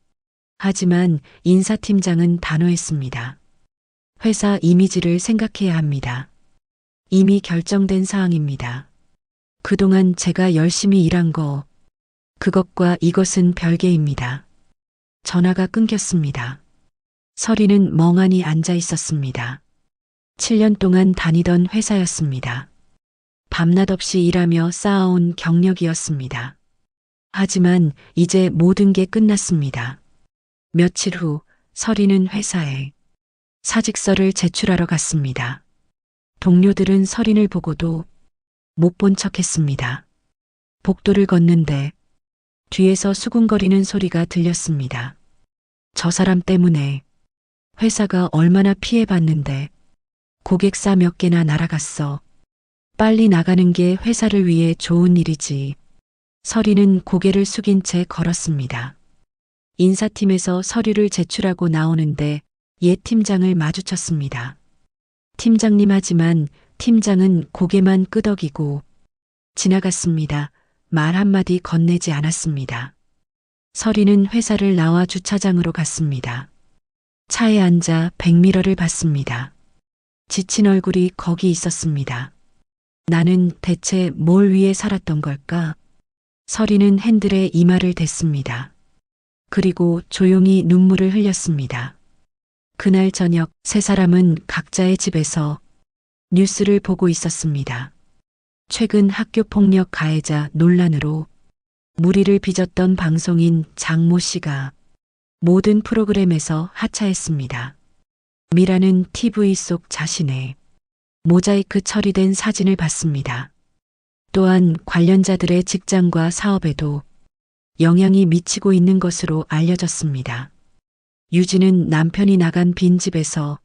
B: 하지만 인사팀장은 단호했습니다. 회사 이미지를 생각해야 합니다. 이미 결정된 사항입니다. 그동안 제가 열심히 일한 거, 그것과 이것은 별개입니다. 전화가 끊겼습니다. 설이는 멍하니 앉아 있었습니다. 7년 동안 다니던 회사였습니다. 밤낮 없이 일하며 쌓아온 경력이었습니다. 하지만 이제 모든 게 끝났습니다. 며칠 후 설이는 회사에 사직서를 제출하러 갔습니다. 동료들은 설인을 보고도 못 본 척했습니다. 복도를 걷는데 뒤에서 수군거리는 소리가 들렸습니다. 저 사람 때문에 회사가 얼마나 피해봤는데 고객사 몇 개나 날아갔어. 빨리 나가는 게 회사를 위해 좋은 일이지. 설이는 고개를 숙인 채 걸었습니다. 인사팀에서 서류를 제출하고 나오는데 옛 팀장을 마주쳤습니다. 팀장님 하지만 팀장은 고개만 끄덕이고 지나갔습니다. 말 한마디 건네지 않았습니다. 설이는 회사를 나와 주차장으로 갔습니다. 차에 앉아 백미러를 봤습니다. 지친 얼굴이 거기 있었습니다. 나는 대체 뭘 위해 살았던 걸까? 설이는 핸들에 이마를 댔습니다. 그리고 조용히 눈물을 흘렸습니다. 그날 저녁 세 사람은 각자의 집에서 뉴스를 보고 있었습니다. 최근 학교폭력 가해자 논란으로 무리를 빚었던 방송인 장모 씨가 모든 프로그램에서 하차했습니다. 미라는 TV 속 자신의 모자이크 처리된 사진을 봤습니다. 또한 관련자들의 직장과 사업에도 영향이 미치고 있는 것으로 알려졌습니다. 유진은 남편이 나간 빈집에서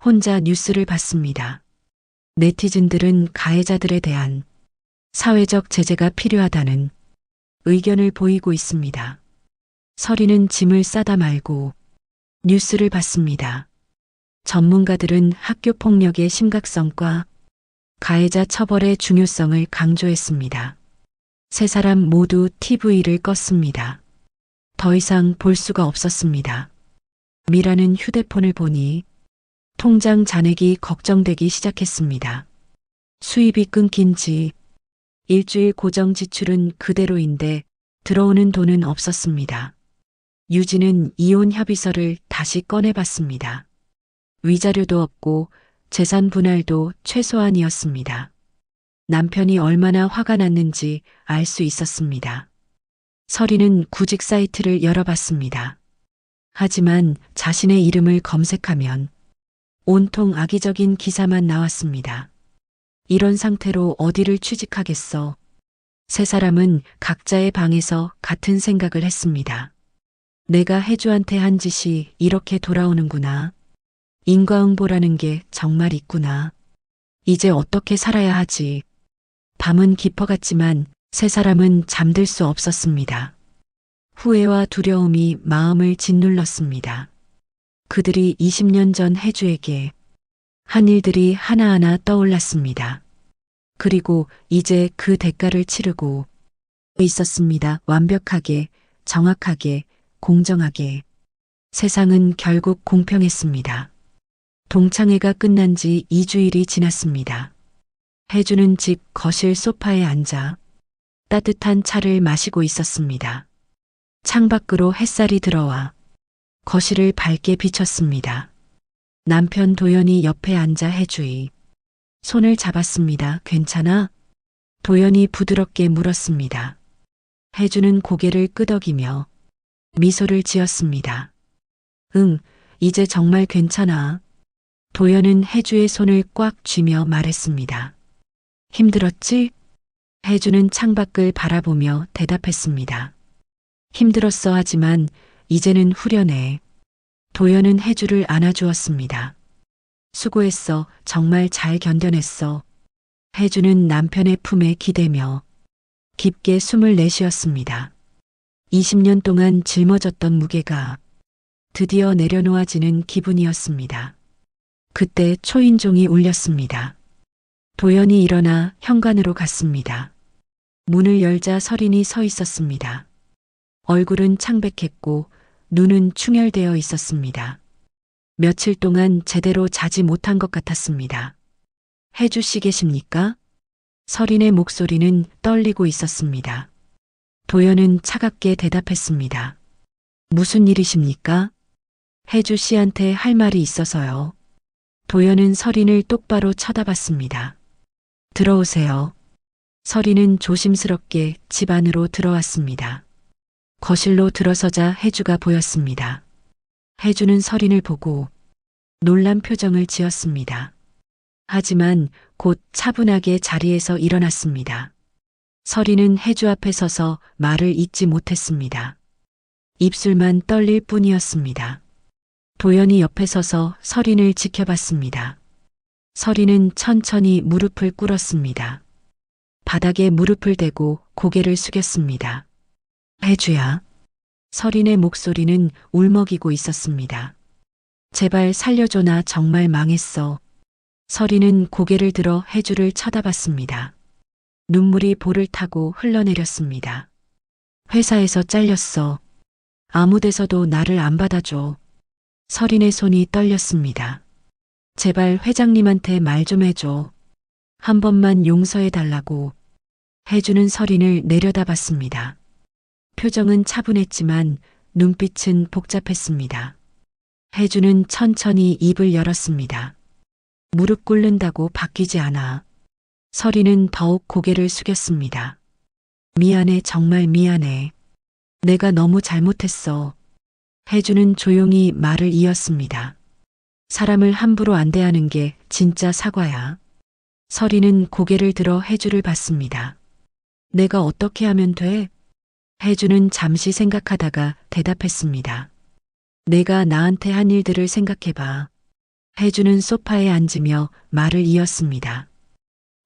B: 혼자 뉴스를 봤습니다. 네티즌들은 가해자들에 대한 사회적 제재가 필요하다는 의견을 보이고 있습니다. 설이는 짐을 싸다 말고 뉴스를 봤습니다. 전문가들은 학교 폭력의 심각성과 가해자 처벌의 중요성을 강조했습니다. 세 사람 모두 TV를 껐습니다. 더 이상 볼 수가 없었습니다. 미라는 휴대폰을 보니 통장 잔액이 걱정되기 시작했습니다. 수입이 끊긴 지 일주일 고정 지출은 그대로인데 들어오는 돈은 없었습니다. 유진은 이혼 협의서를 다시 꺼내봤습니다. 위자료도 없고 재산 분할도 최소한이었습니다. 남편이 얼마나 화가 났는지 알 수 있었습니다. 설이는 구직 사이트를 열어봤습니다. 하지만 자신의 이름을 검색하면 온통 악의적인 기사만 나왔습니다. 이런 상태로 어디를 취직하겠어? 세 사람은 각자의 방에서 같은 생각을 했습니다. 내가 혜주한테 한 짓이 이렇게 돌아오는구나. 인과응보라는 게 정말 있구나. 이제 어떻게 살아야 하지? 밤은 깊어갔지만 세 사람은 잠들 수 없었습니다. 후회와 두려움이 마음을 짓눌렀습니다. 그들이 20년 전 혜주에게 한 일들이 하나하나 떠올랐습니다. 그리고 이제 그 대가를 치르고 있었습니다. 완벽하게, 정확하게, 공정하게. 세상은 결국 공평했습니다. 동창회가 끝난 지 2주일이 지났습니다. 혜주는 집 거실 소파에 앉아 따뜻한 차를 마시고 있었습니다. 창밖으로 햇살이 들어와 거실을 밝게 비쳤습니다. 남편 도연이 옆에 앉아 해주의 손을 잡았습니다. 괜찮아? 도연이 부드럽게 물었습니다. 해주는 고개를 끄덕이며 미소를 지었습니다. 응, 이제 정말 괜찮아. 도연은 해주의 손을 꽉 쥐며 말했습니다. 힘들었지? 해주는 창밖을 바라보며 대답했습니다. 힘들었어 하지만 이제는 후련해. 도연은 해주를 안아주었습니다. 수고했어. 정말 잘 견뎌냈어. 해주는 남편의 품에 기대며 깊게 숨을 내쉬었습니다. 20년 동안 짊어졌던 무게가 드디어 내려놓아지는 기분이었습니다. 그때 초인종이 울렸습니다. 도연이 일어나 현관으로 갔습니다. 문을 열자 서린이 서 있었습니다. 얼굴은 창백했고 눈은 충혈되어 있었습니다. 며칠 동안 제대로 자지 못한 것 같았습니다. 해주 씨 계십니까? 서린의 목소리는 떨리고 있었습니다. 도연은 차갑게 대답했습니다. 무슨 일이십니까? 해주 씨한테 할 말이 있어서요. 도연은 서린을 똑바로 쳐다봤습니다. 들어오세요. 서린은 조심스럽게 집 안으로 들어왔습니다. 거실로 들어서자 해주가 보였습니다. 해주는 서린을 보고 놀란 표정을 지었습니다. 하지만 곧 차분하게 자리에서 일어났습니다. 서린은 해주 앞에 서서 말을 잇지 못했습니다. 입술만 떨릴 뿐이었습니다. 도연이 옆에 서서 서린을 지켜봤습니다. 서린은 천천히 무릎을 꿇었습니다. 바닥에 무릎을 대고 고개를 숙였습니다. 해주야. 서린의 목소리는 울먹이고 있었습니다. 제발 살려줘. 나 정말 망했어. 서린은 고개를 들어 해주를 쳐다봤습니다. 눈물이 볼을 타고 흘러내렸습니다. 회사에서 잘렸어. 아무 데서도 나를 안 받아줘. 서린의 손이 떨렸습니다. 제발 회장님한테 말 좀 해줘. 한 번만 용서해달라고. 해주는 서린을 내려다봤습니다. 표정은 차분했지만 눈빛은 복잡했습니다. 해주는 천천히 입을 열었습니다. 무릎 꿇는다고 바뀌지 않아. 서린은 더욱 고개를 숙였습니다. 미안해, 정말 미안해. 내가 너무 잘못했어. 해주는 조용히 말을 이었습니다. 사람을 함부로 안 대하는 게 진짜 사과야. 서린은 고개를 들어 해주를 봤습니다. 내가 어떻게 하면 돼? 해주는 잠시 생각하다가 대답했습니다. 내가 나한테 한 일들을 생각해봐. 해주는 소파에 앉으며 말을 이었습니다.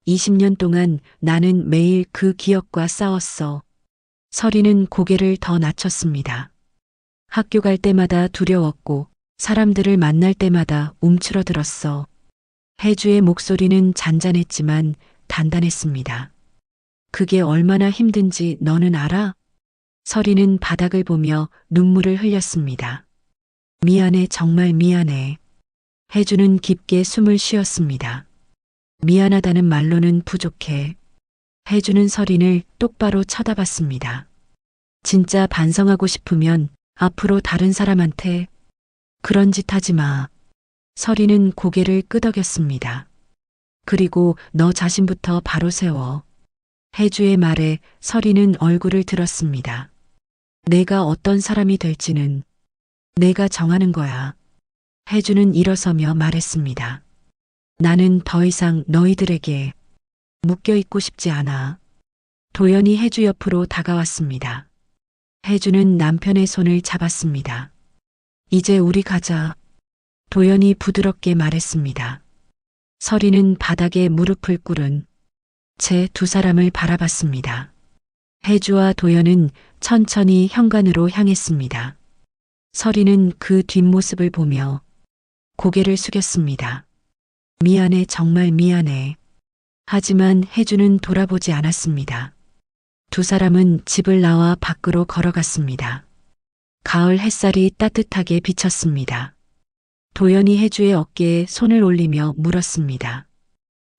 B: 20년 동안 나는 매일 그 기억과 싸웠어. 서린은 고개를 더 낮췄습니다. 학교 갈 때마다 두려웠고 사람들을 만날 때마다 움츠러들었어. 해주의 목소리는 잔잔했지만 단단했습니다. 그게 얼마나 힘든지 너는 알아? 서린은 바닥을 보며 눈물을 흘렸습니다. 미안해, 정말 미안해. 해주는 깊게 숨을 쉬었습니다. 미안하다는 말로는 부족해. 해주는 서린을 똑바로 쳐다봤습니다. 진짜 반성하고 싶으면 앞으로 다른 사람한테 그런 짓 하지 마. 서린은 고개를 끄덕였습니다. 그리고 너 자신부터 바로 세워. 해주의 말에 서린은 얼굴을 들었습니다. 내가 어떤 사람이 될지는 내가 정하는 거야. 해주는 일어서며 말했습니다. 나는 더 이상 너희들에게 묶여 있고 싶지 않아. 도연이 해주 옆으로 다가왔습니다. 해주는 남편의 손을 잡았습니다. 이제 우리 가자. 도연이 부드럽게 말했습니다. 서린은 바닥에 무릎을 꿇은 채 두 사람을 바라봤습니다. 해주와 도연은 천천히 현관으로 향했습니다. 서린은 그 뒷모습을 보며 고개를 숙였습니다. 미안해, 정말 미안해. 하지만 해주는 돌아보지 않았습니다. 두 사람은 집을 나와 밖으로 걸어갔습니다. 가을 햇살이 따뜻하게 비쳤습니다. 도연이 해주의 어깨에 손을 올리며 물었습니다.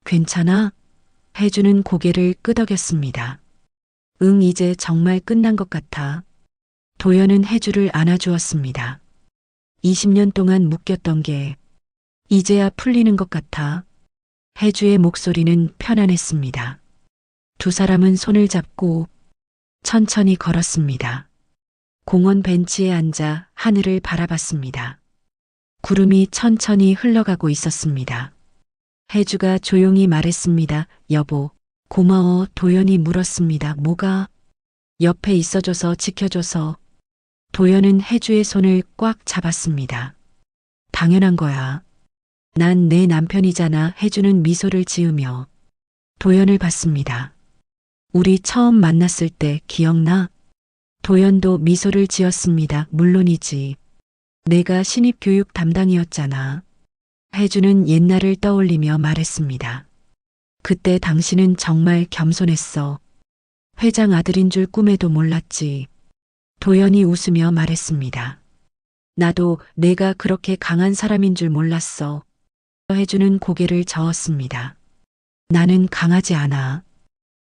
B: 괜찮아? 해주는 고개를 끄덕였습니다. 응, 이제 정말 끝난 것 같아. 도연은 해주를 안아주었습니다. 20년 동안 묶였던 게 이제야 풀리는 것 같아. 혜주의 목소리는 편안했습니다. 두 사람은 손을 잡고 천천히 걸었습니다. 공원 벤치에 앉아 하늘을 바라봤습니다. 구름이 천천히 흘러가고 있었습니다. 혜주가 조용히 말했습니다. 여보, 고마워. 도연이 물었습니다. 뭐가? 옆에 있어줘서 지켜줘서. 도연은 혜주의 손을 꽉 잡았습니다. 당연한 거야. 난 내 남편이잖아. 혜주는 미소를 지으며 도연을 봤습니다. 우리 처음 만났을 때 기억나? 도연도 미소를 지었습니다. 물론이지. 내가 신입교육 담당이었잖아. 혜주는 옛날을 떠올리며 말했습니다. 그때 당신은 정말 겸손했어. 회장 아들인 줄 꿈에도 몰랐지. 도연이 웃으며 말했습니다. 나도 내가 그렇게 강한 사람인 줄 몰랐어. 혜주는 고개를 저었습니다. 나는 강하지 않아.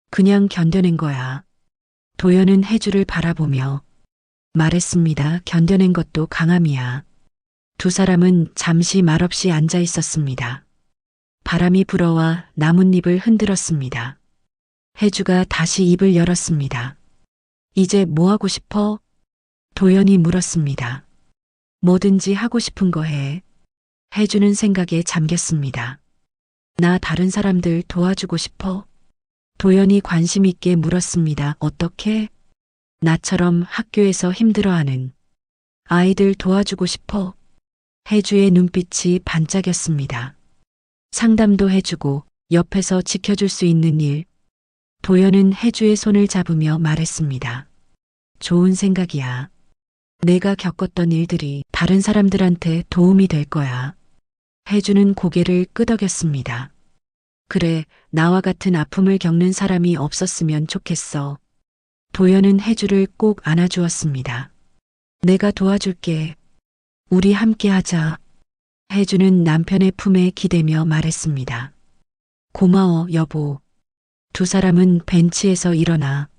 B: 그냥 견뎌낸 거야. 도연은 혜주를 바라보며 말했습니다. 견뎌낸 것도 강함이야. 두 사람은 잠시 말없이 앉아 있었습니다. 바람이 불어와 나뭇잎을 흔들었습니다. 혜주가 다시 입을 열었습니다. 이제 뭐 하고 싶어? 도연이 물었습니다. 뭐든지 하고 싶은 거 해. 혜주는 생각에 잠겼습니다. 나 다른 사람들 도와주고 싶어. 도연이 관심 있게 물었습니다. 어떻게? 나처럼 학교에서 힘들어하는 아이들 도와주고 싶어. 혜주의 눈빛이 반짝였습니다. 상담도 해주고 옆에서 지켜줄 수 있는 일. 도연은 혜주의 손을 잡으며 말했습니다. 좋은 생각이야. 내가 겪었던 일들이 다른 사람들한테 도움이 될 거야. 혜주는 고개를 끄덕였습니다. 그래, 나와 같은 아픔을 겪는 사람이 없었으면 좋겠어. 도연은 혜주를 꼭 안아주었습니다. 내가 도와줄게. 우리 함께 하자. 혜주는 남편의 품에 기대며 말했습니다. 고마워, 여보. 두 사람은 벤치에서 일어나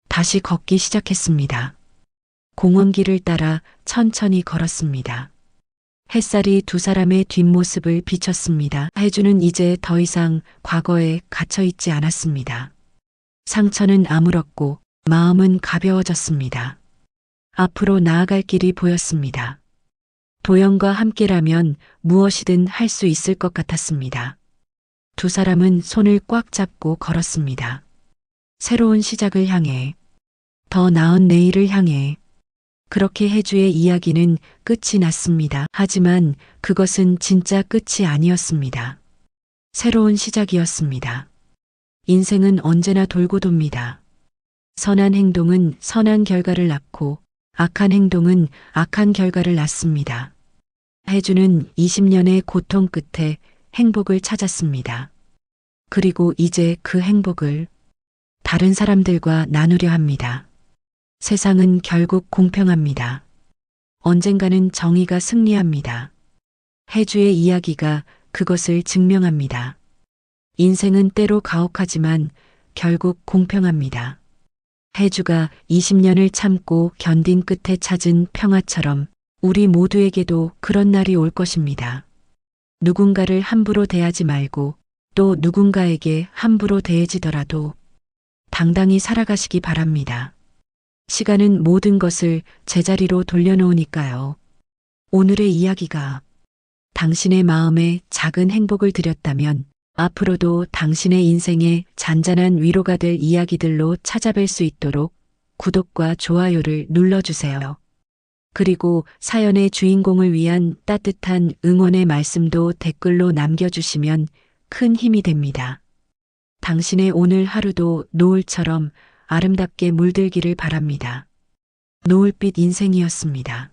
B: 다시 걷기 시작했습니다. 공원길을 따라 천천히 걸었습니다. 햇살이 두 사람의 뒷모습을 비쳤습니다. 혜주는 이제 더 이상 과거에 갇혀 있지 않았습니다. 상처는 아물었고 마음은 가벼워졌습니다. 앞으로 나아갈 길이 보였습니다. 도연과 함께라면 무엇이든 할 수 있을 것 같았습니다. 두 사람은 손을 꽉 잡고 걸었습니다. 새로운 시작을 향해, 더 나은 내일을 향해. 그렇게 혜주의 이야기는 끝이 났습니다. 하지만 그것은 진짜 끝이 아니었습니다. 새로운 시작이었습니다. 인생은 언제나 돌고 돕니다. 선한 행동은 선한 결과를 낳고 악한 행동은 악한 결과를 낳습니다. 혜주는 20년의 고통 끝에 행복을 찾았습니다. 그리고 이제 그 행복을 다른 사람들과 나누려 합니다. 세상은 결국 공평합니다. 언젠가는 정의가 승리합니다. 혜주의 이야기가 그것을 증명합니다. 인생은 때로 가혹하지만 결국 공평합니다. 혜주가 20년을 참고 견딘 끝에 찾은 평화처럼 우리 모두에게도 그런 날이 올 것입니다. 누군가를 함부로 대하지 말고 또 누군가에게 함부로 대해지더라도 당당히 살아가시기 바랍니다. 시간은 모든 것을 제자리로 돌려놓으니까요. 오늘의 이야기가 당신의 마음에 작은 행복을 드렸다면 앞으로도 당신의 인생에 잔잔한 위로가 될 이야기들로 찾아뵐 수 있도록 구독과 좋아요를 눌러주세요. 그리고 사연의 주인공을 위한 따뜻한 응원의 말씀도 댓글로 남겨주시면 큰 힘이 됩니다. 당신의 오늘 하루도 노을처럼 아름답게 물들기를 바랍니다. 노을빛 인생이었습니다.